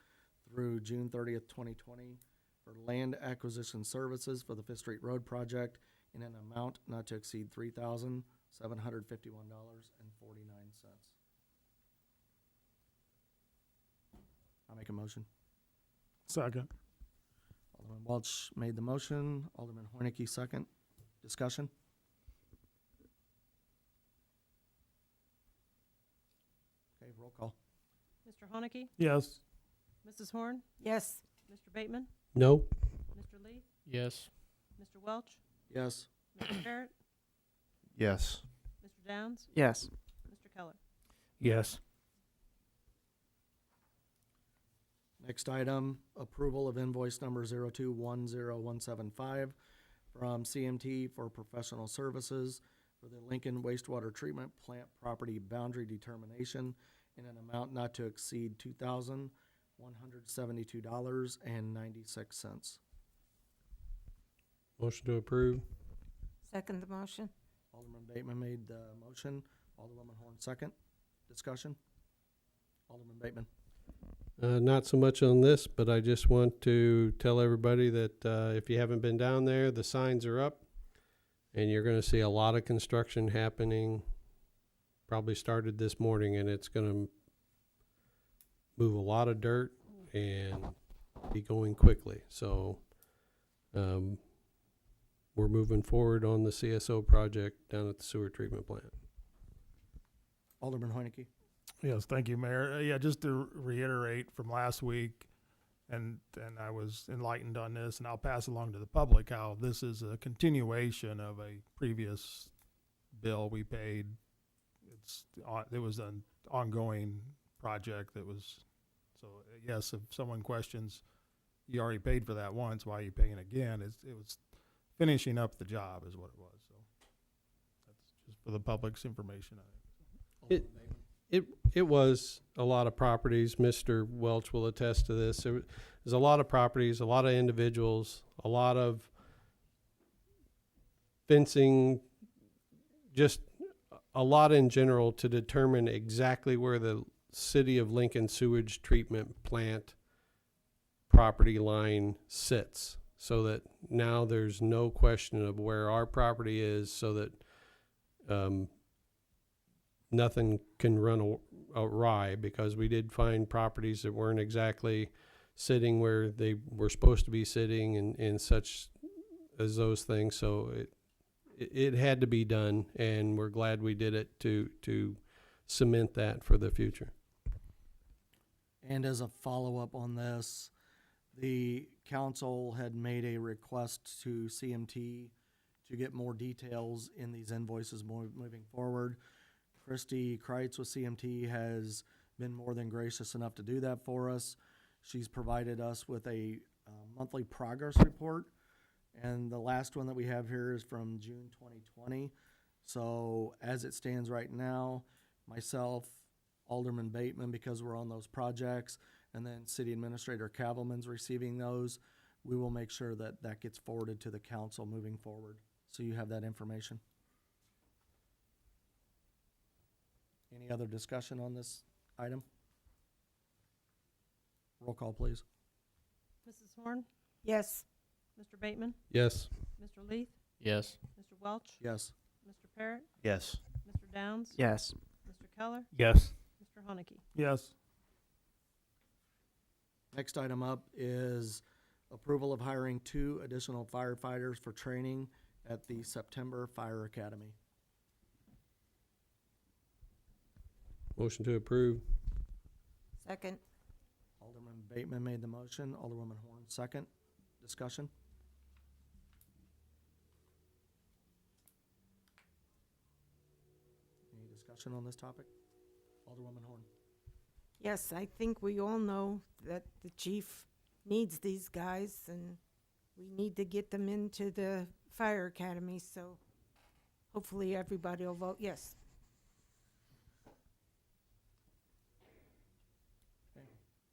through June 30th, 2020 for land acquisition services for the Fifth Street Road project in an amount not to exceed $3,751.49. I'll make a motion. Second. Alderman Welch made the motion. Alderman Hornicke second. Discussion? Okay, roll call. Mr. Haneke? Yes. Mrs. Horn? Yes. Mr. Bateman? Nope. Mr. Leith? Yes. Mr. Welch? Yes. Mr. Parrott? Yes. Mr. Downs? Yes. Mr. Keller? Yes. Next item, approval of invoice number 0210175 from CMT for professional services for the Lincoln wastewater treatment plant property boundary determination in an amount not to exceed $2,172.96. Motion to approve. Second the motion. Alderman Bateman made the motion. Alderwoman Horn second. Discussion? Alderman Bateman. Not so much on this, but I just want to tell everybody that if you haven't been down there, the signs are up, and you're going to see a lot of construction happening. Probably started this morning, and it's going to move a lot of dirt and be going quickly. So we're moving forward on the CSO project down at the sewer treatment plant. Alderman Hoineke. Yes, thank you, Mayor. Yeah, just to reiterate from last week, and I was enlightened on this, and I'll pass along to the public how this is a continuation of a previous bill we paid. It was an ongoing project that was, so yes, if someone questions, you already paid for that once, why are you paying again? It was finishing up the job is what it was. So that's just for the public's information. It was a lot of properties. Mr. Welch will attest to this. There's a lot of properties, a lot of individuals, a lot of fencing, just a lot in general to determine exactly where the City of Lincoln sewage treatment plant property line sits, so that now there's no question of where our property is, so that nothing can run awry, because we did find properties that weren't exactly sitting where they were supposed to be sitting and such as those things. So it had to be done, and we're glad we did it to cement that for the future. And as a follow-up on this, the council had made a request to CMT to get more details in these invoices moving forward. Christy Kreitz with CMT has been more than gracious enough to do that for us. She's provided us with a monthly progress report, and the last one that we have here is from June 2020. So as it stands right now, myself, Alderman Bateman, because we're on those projects, and then City Administrator Cavalman's receiving those, we will make sure that that gets forwarded to the council moving forward, so you have that information. Any other discussion on this item? Roll call, please. Mrs. Horn? Yes. Mr. Bateman? Yes. Mr. Leith? Yes. Mr. Welch? Yes. Mr. Parrott? Yes. Mr. Downs? Yes. Mr. Keller? Yes. Mr. Haneke? Yes. Next item up is approval of hiring 2 additional firefighters for training at the September Fire Academy. Motion to approve. Second. Alderman Bateman made the motion, Alderwoman Horn second. Discussion? Any discussion on this topic? Alderwoman Horn. Yes, I think we all know that the chief needs these guys, and we need to get them into the fire academy, so hopefully everybody will vote yes.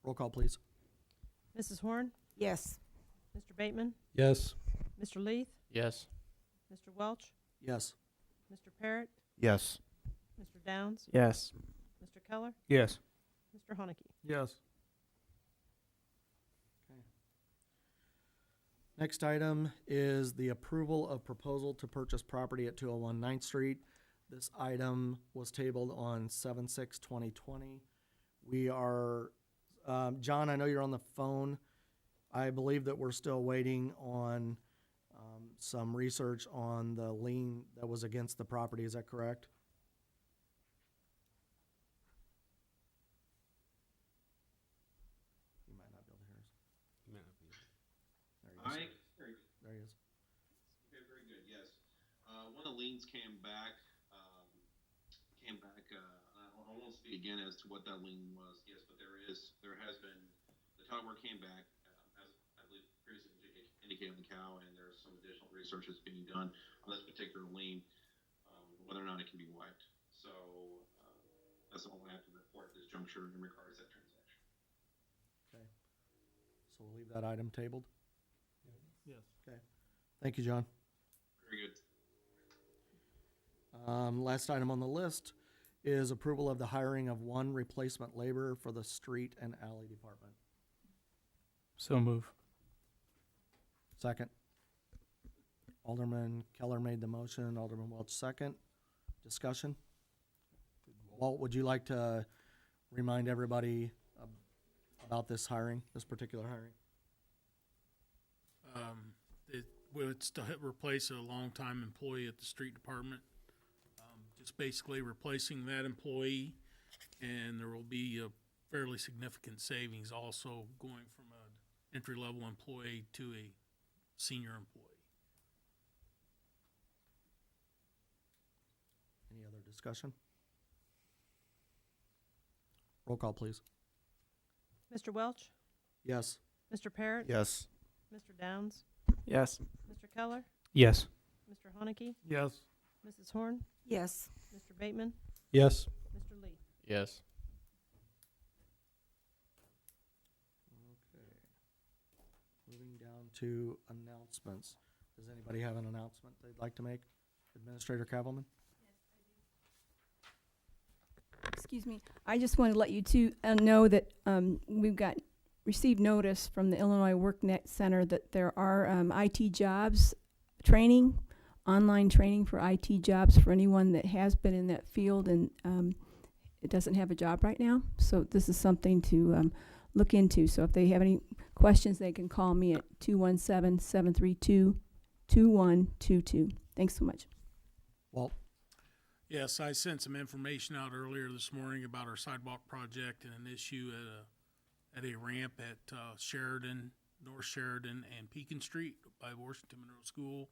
Roll call, please. Mrs. Horn? Yes. Mr. Bateman? Yes. Mr. Leith? Yes. Mr. Welch? Yes. Mr. Parrott? Yes. Mr. Downs? Yes. Mr. Keller? Yes. Mr. Haneke? Yes. Next item is the approval of proposal to purchase property at 201 9th Street. This item was tabled on 7/6/2020. We are, John, I know you're on the phone. I believe that we're still waiting on some research on the lien that was against the property. Is that correct? You might not be able to hear us. There he is. There he is. Okay, very good, yes. One of the liens came back, I won't speak again as to what that lien was, yes, but there has been, the tower came back, as I believe previously indicated on the cow, and there's some additional research that's being done on this particular lien, whether or not it can be wiped. So, that's all I have to report at this juncture in regards to that transaction. Okay. So we'll leave that item tabled. Yes. Okay. Thank you, John. Very good. Last item on the list is approval of the hiring of one replacement laborer for the street and alley department. So move. Second. Alderman Keller made the motion, Alderman Welch second. Discussion? Walt, would you like to remind everybody about this hiring, this particular hiring? It's to replace a longtime employee at the street department. Just basically replacing that employee, and there will be a fairly significant savings also going from an entry-level employee to a senior employee. Any other discussion? Roll call, please. Mr. Welch? Yes. Mr. Parrott? Yes. Mr. Downs? Yes. Mr. Keller? Yes. Mr. Haneke? Yes. Mrs. Horn? Yes. Mr. Bateman? Yes. Mr. Lee? Yes. Okay. Moving down to announcements. Does anybody have an announcement they'd like to make? Administrator Cavalman? Excuse me. I just want to let you two know that we've received notice from the Illinois WorkNet Center that there are IT jobs training, online training for IT jobs for anyone that has been in that field and it doesn't have a job right now. So this is something to look into. So if they have any questions, they can call me at 217-732-2122. Thanks so much. Walt? Yes, I sent some information out earlier this morning about our sidewalk project and an issue at a ramp at Sheridan, North Sheridan and Pekin Street by Washington Monroe School.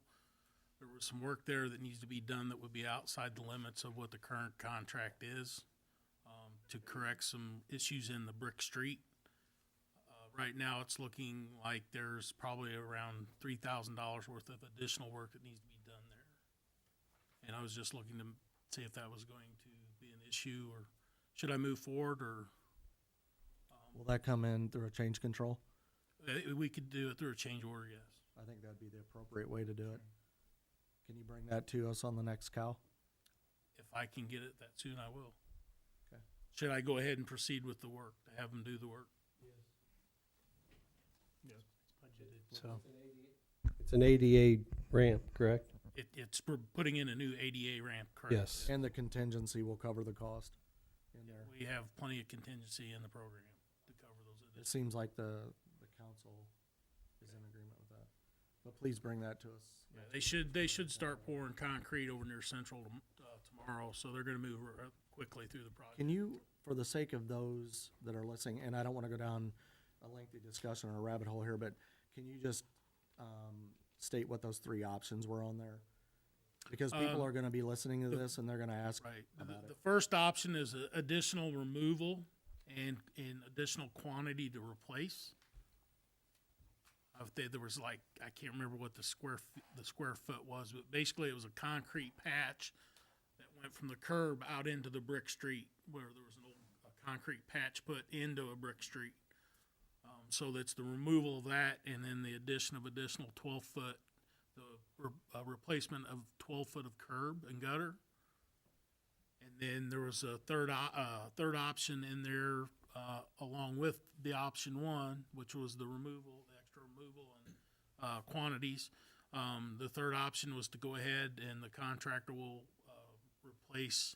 There was some work there that needs to be done that would be outside the limits of what the current contract is to correct some issues in the brick street. Right now, it's looking like there's probably around $3,000 worth of additional work that needs to be done there. And I was just looking to see if that was going to be an issue, or should I move forward, or Will that come in through a change control? we could do it through a change order, yes. I think that'd be the appropriate way to do it. Can you bring that to us on the next cow? If I can get it that soon, I will. Okay. Should I go ahead and proceed with the work, to have them do the work? Yes. So It's an ADA ramp, correct? It's for putting in a new ADA ramp, correct? Yes. And the contingency will cover the cost in there. We have plenty of contingency in the program to cover those It additional. seems like the council is in agreement with that. But please bring that to us. Yeah, they should start pouring concrete over near Central tomorrow, so they're gonna move quickly through the project. Can you, for the sake of those that are listening, and I don't want to go down a lengthy discussion or a rabbit hole here, but can you just state what those three options were on there? Because people are going to be listening to this and they're going to ask Right. about The it. first option is additional removal and additional quantity to replace. There was like, I can't remember what the square foot was, but basically it was a concrete patch that went from the curb out into the brick street, where there was a concrete patch put into a brick street. So that's the removal of that, and then the addition of additional 12-foot, the replacement of 12 foot of curb and gutter. And then there was a third option in there, along with the option one, which was the extra removal and quantities. The third option was to go ahead and the contractor will replace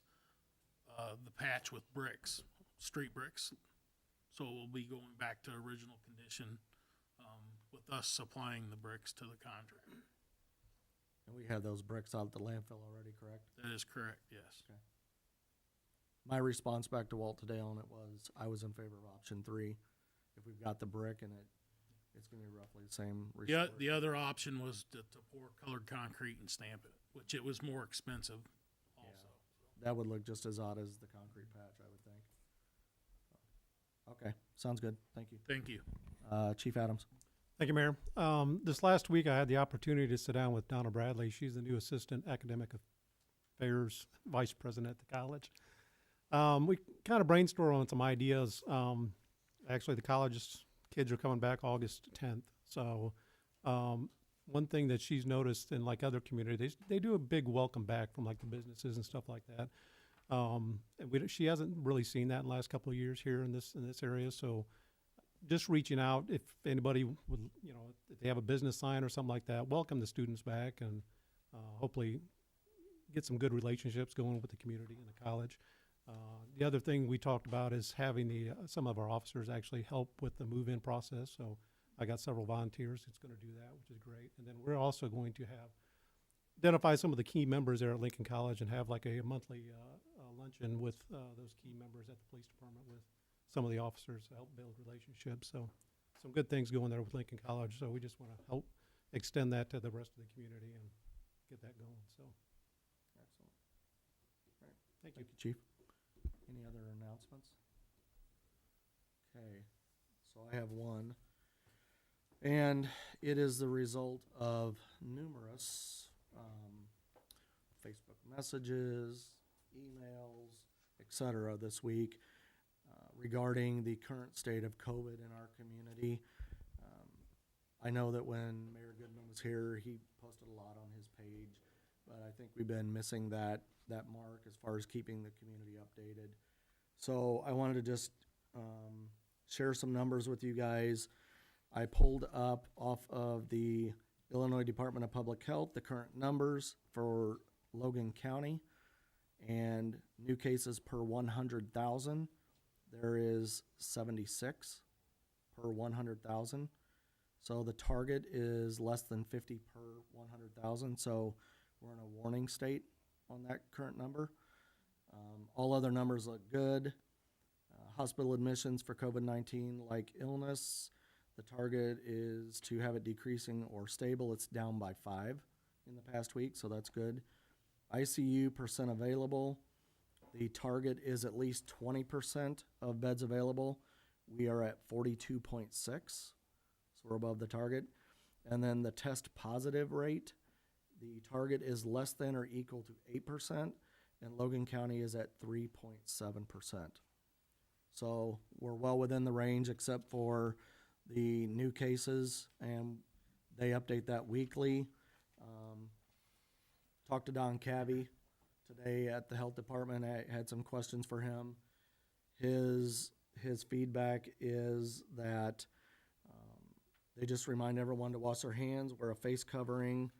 the patch with bricks, street bricks. So it will be going back to original condition, with us supplying the bricks to the contractor. And we had those bricks out at the landfill already, correct? That is correct, yes. Okay. My response back to Walt today on it was, I was in favor of option 3. If we've got the brick and it's going to be roughly the same. The other option was to pour colored concrete and stamp it, which it was more expensive also. Yeah. That would look just as odd as the concrete patch, I would think. Okay, sounds good. Thank you. Thank you. Chief Adams. Thank you, Mayor. This last week, I had the opportunity to sit down with Donna Bradley. She's the new Assistant Academic Affairs Vice President at the college. We kind of brainstormed on some ideas. Actually, the college's kids are coming back August 10th. So one thing that she's noticed in like other communities, they do a big welcome back from like the businesses and stuff like that. And she hasn't really seen that in the last couple of years here in this area. So just reaching out, if anybody would, if they have a business sign or something like that, welcome the students back and hopefully get some good relationships going with the community and the college. The other thing we talked about is having some of our officers actually help with the move-in process. So I got several volunteers that's going to do that, which is great. And then we're also going to identify some of the key members there at Lincoln College and have like a monthly luncheon with those key members at the police department with some of the officers to help build relationships. So some good things going there with Lincoln College. So we just want to help extend that to the rest of the community and get that going. So Excellent. Right. thank you. Thank you, Chief. Any other announcements? Okay, so I have one. And it is the result of numerous Facebook messages, emails, etc. this week regarding the current state of COVID in our community. I know that when Mayor Goodman was here, he posted a lot on his page, but I think we've been missing that mark as far as keeping the community updated. So I wanted to just share some numbers with you guys. I pulled up off of the Illinois Department of Public Health the current numbers for Logan County, and new cases per 100,000. There is 76 per 100,000. So the target is less than 50 per 100,000. So we're in a warning state on that current number. All other numbers look good. Hospital admissions for COVID-19 like illness, the target is to have it decreasing or stable. It's down by 5 in the past week, so that's good. ICU percent available, the target is at least 20% of beds available. We are at 42.6, so we're above the target. And then the test positive rate, the target is less than or equal to 8%, and Logan County is at 3.7%. So we're well within the range except for the new cases, and they update that weekly. Talked to Don Cavey today at the health department. I had some questions for him. His feedback is that they just remind everyone to wash their hands, wear a face covering,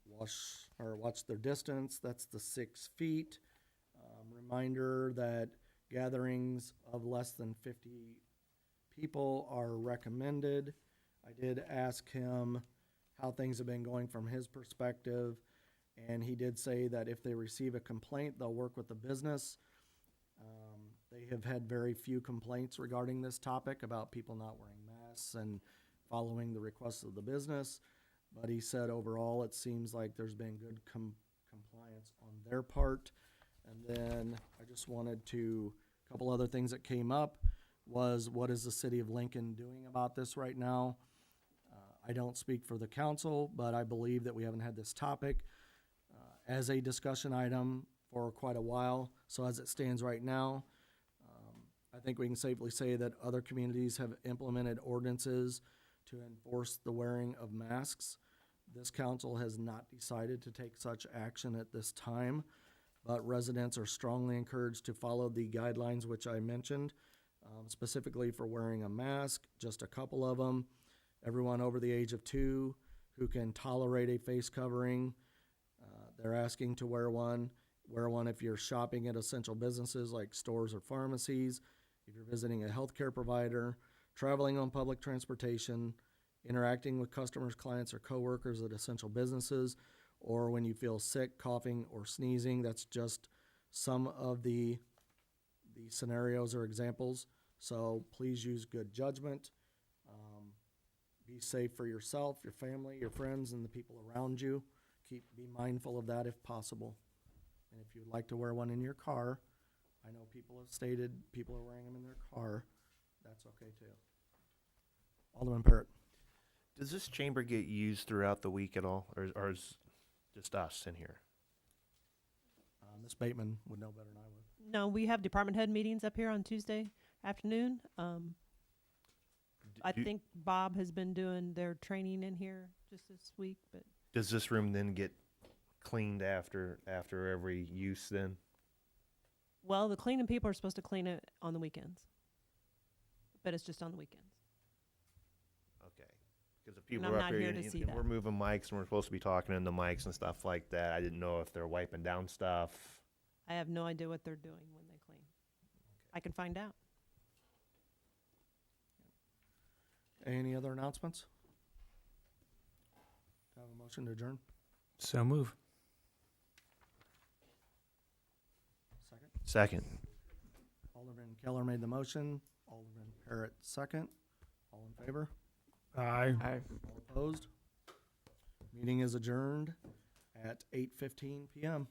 watch their distance. That's the 6 feet. Reminder that gatherings of less than 50 people are recommended. I did ask him how things have been going from his perspective, and he did say that if they receive a complaint, they'll work with the business. They have had very few complaints regarding this topic about people not wearing masks and following the requests of the business, but he said overall it seems like there's been good compliance on their part. And then I just wanted to, a couple other things that came up was what is the city of Lincoln doing about this right now? I don't speak for the council, but I believe that we haven't had this topic as a discussion item for quite a while. So as it stands right now, I think we can safely say that other communities have implemented ordinances to enforce the wearing of masks. This council has not decided to take such action at this time, but residents are strongly encouraged to follow the guidelines which I mentioned, specifically for wearing a mask, just a couple of them. Everyone over the age of 2 who can tolerate a face covering, they're asking to wear one. Wear one if you're shopping at essential businesses like stores or pharmacies, if you're visiting a healthcare provider, traveling on public transportation, interacting with customers, clients, or coworkers at essential businesses, or when you feel sick, coughing, or sneezing. That's just some of the scenarios or examples. So please use good judgment. Be safe for yourself, your family, your friends, and the people around you. Be mindful of that if possible. And if you'd like to wear one in your car, I know people have stated people are wearing them in their car. That's okay too. Alderman Parrott. Does this chamber get used throughout the week at all, or is just us in here? Ms. Bateman would know better than I would. No, we have department head meetings up here on Tuesday afternoon. I think Bob has been doing their training in here just this week, but Does this room then get cleaned after every use then? Well, the cleaning people are supposed to clean it on the weekends. But it's just on the weekends. Okay. Because if people I'm are up not here, here and, to and see and that. we're moving mics and we're supposed to be talking into mics and stuff like that, I didn't know if they're wiping down stuff. I have no idea what they're doing when they clean. I can find out. Any other announcements? Do I have a motion to adjourn? So move. Second. Second. Alderman Keller made the motion. Alderman Parrott second. All in favor? Aye. All opposed? Meeting is adjourned at 8:15 p.m.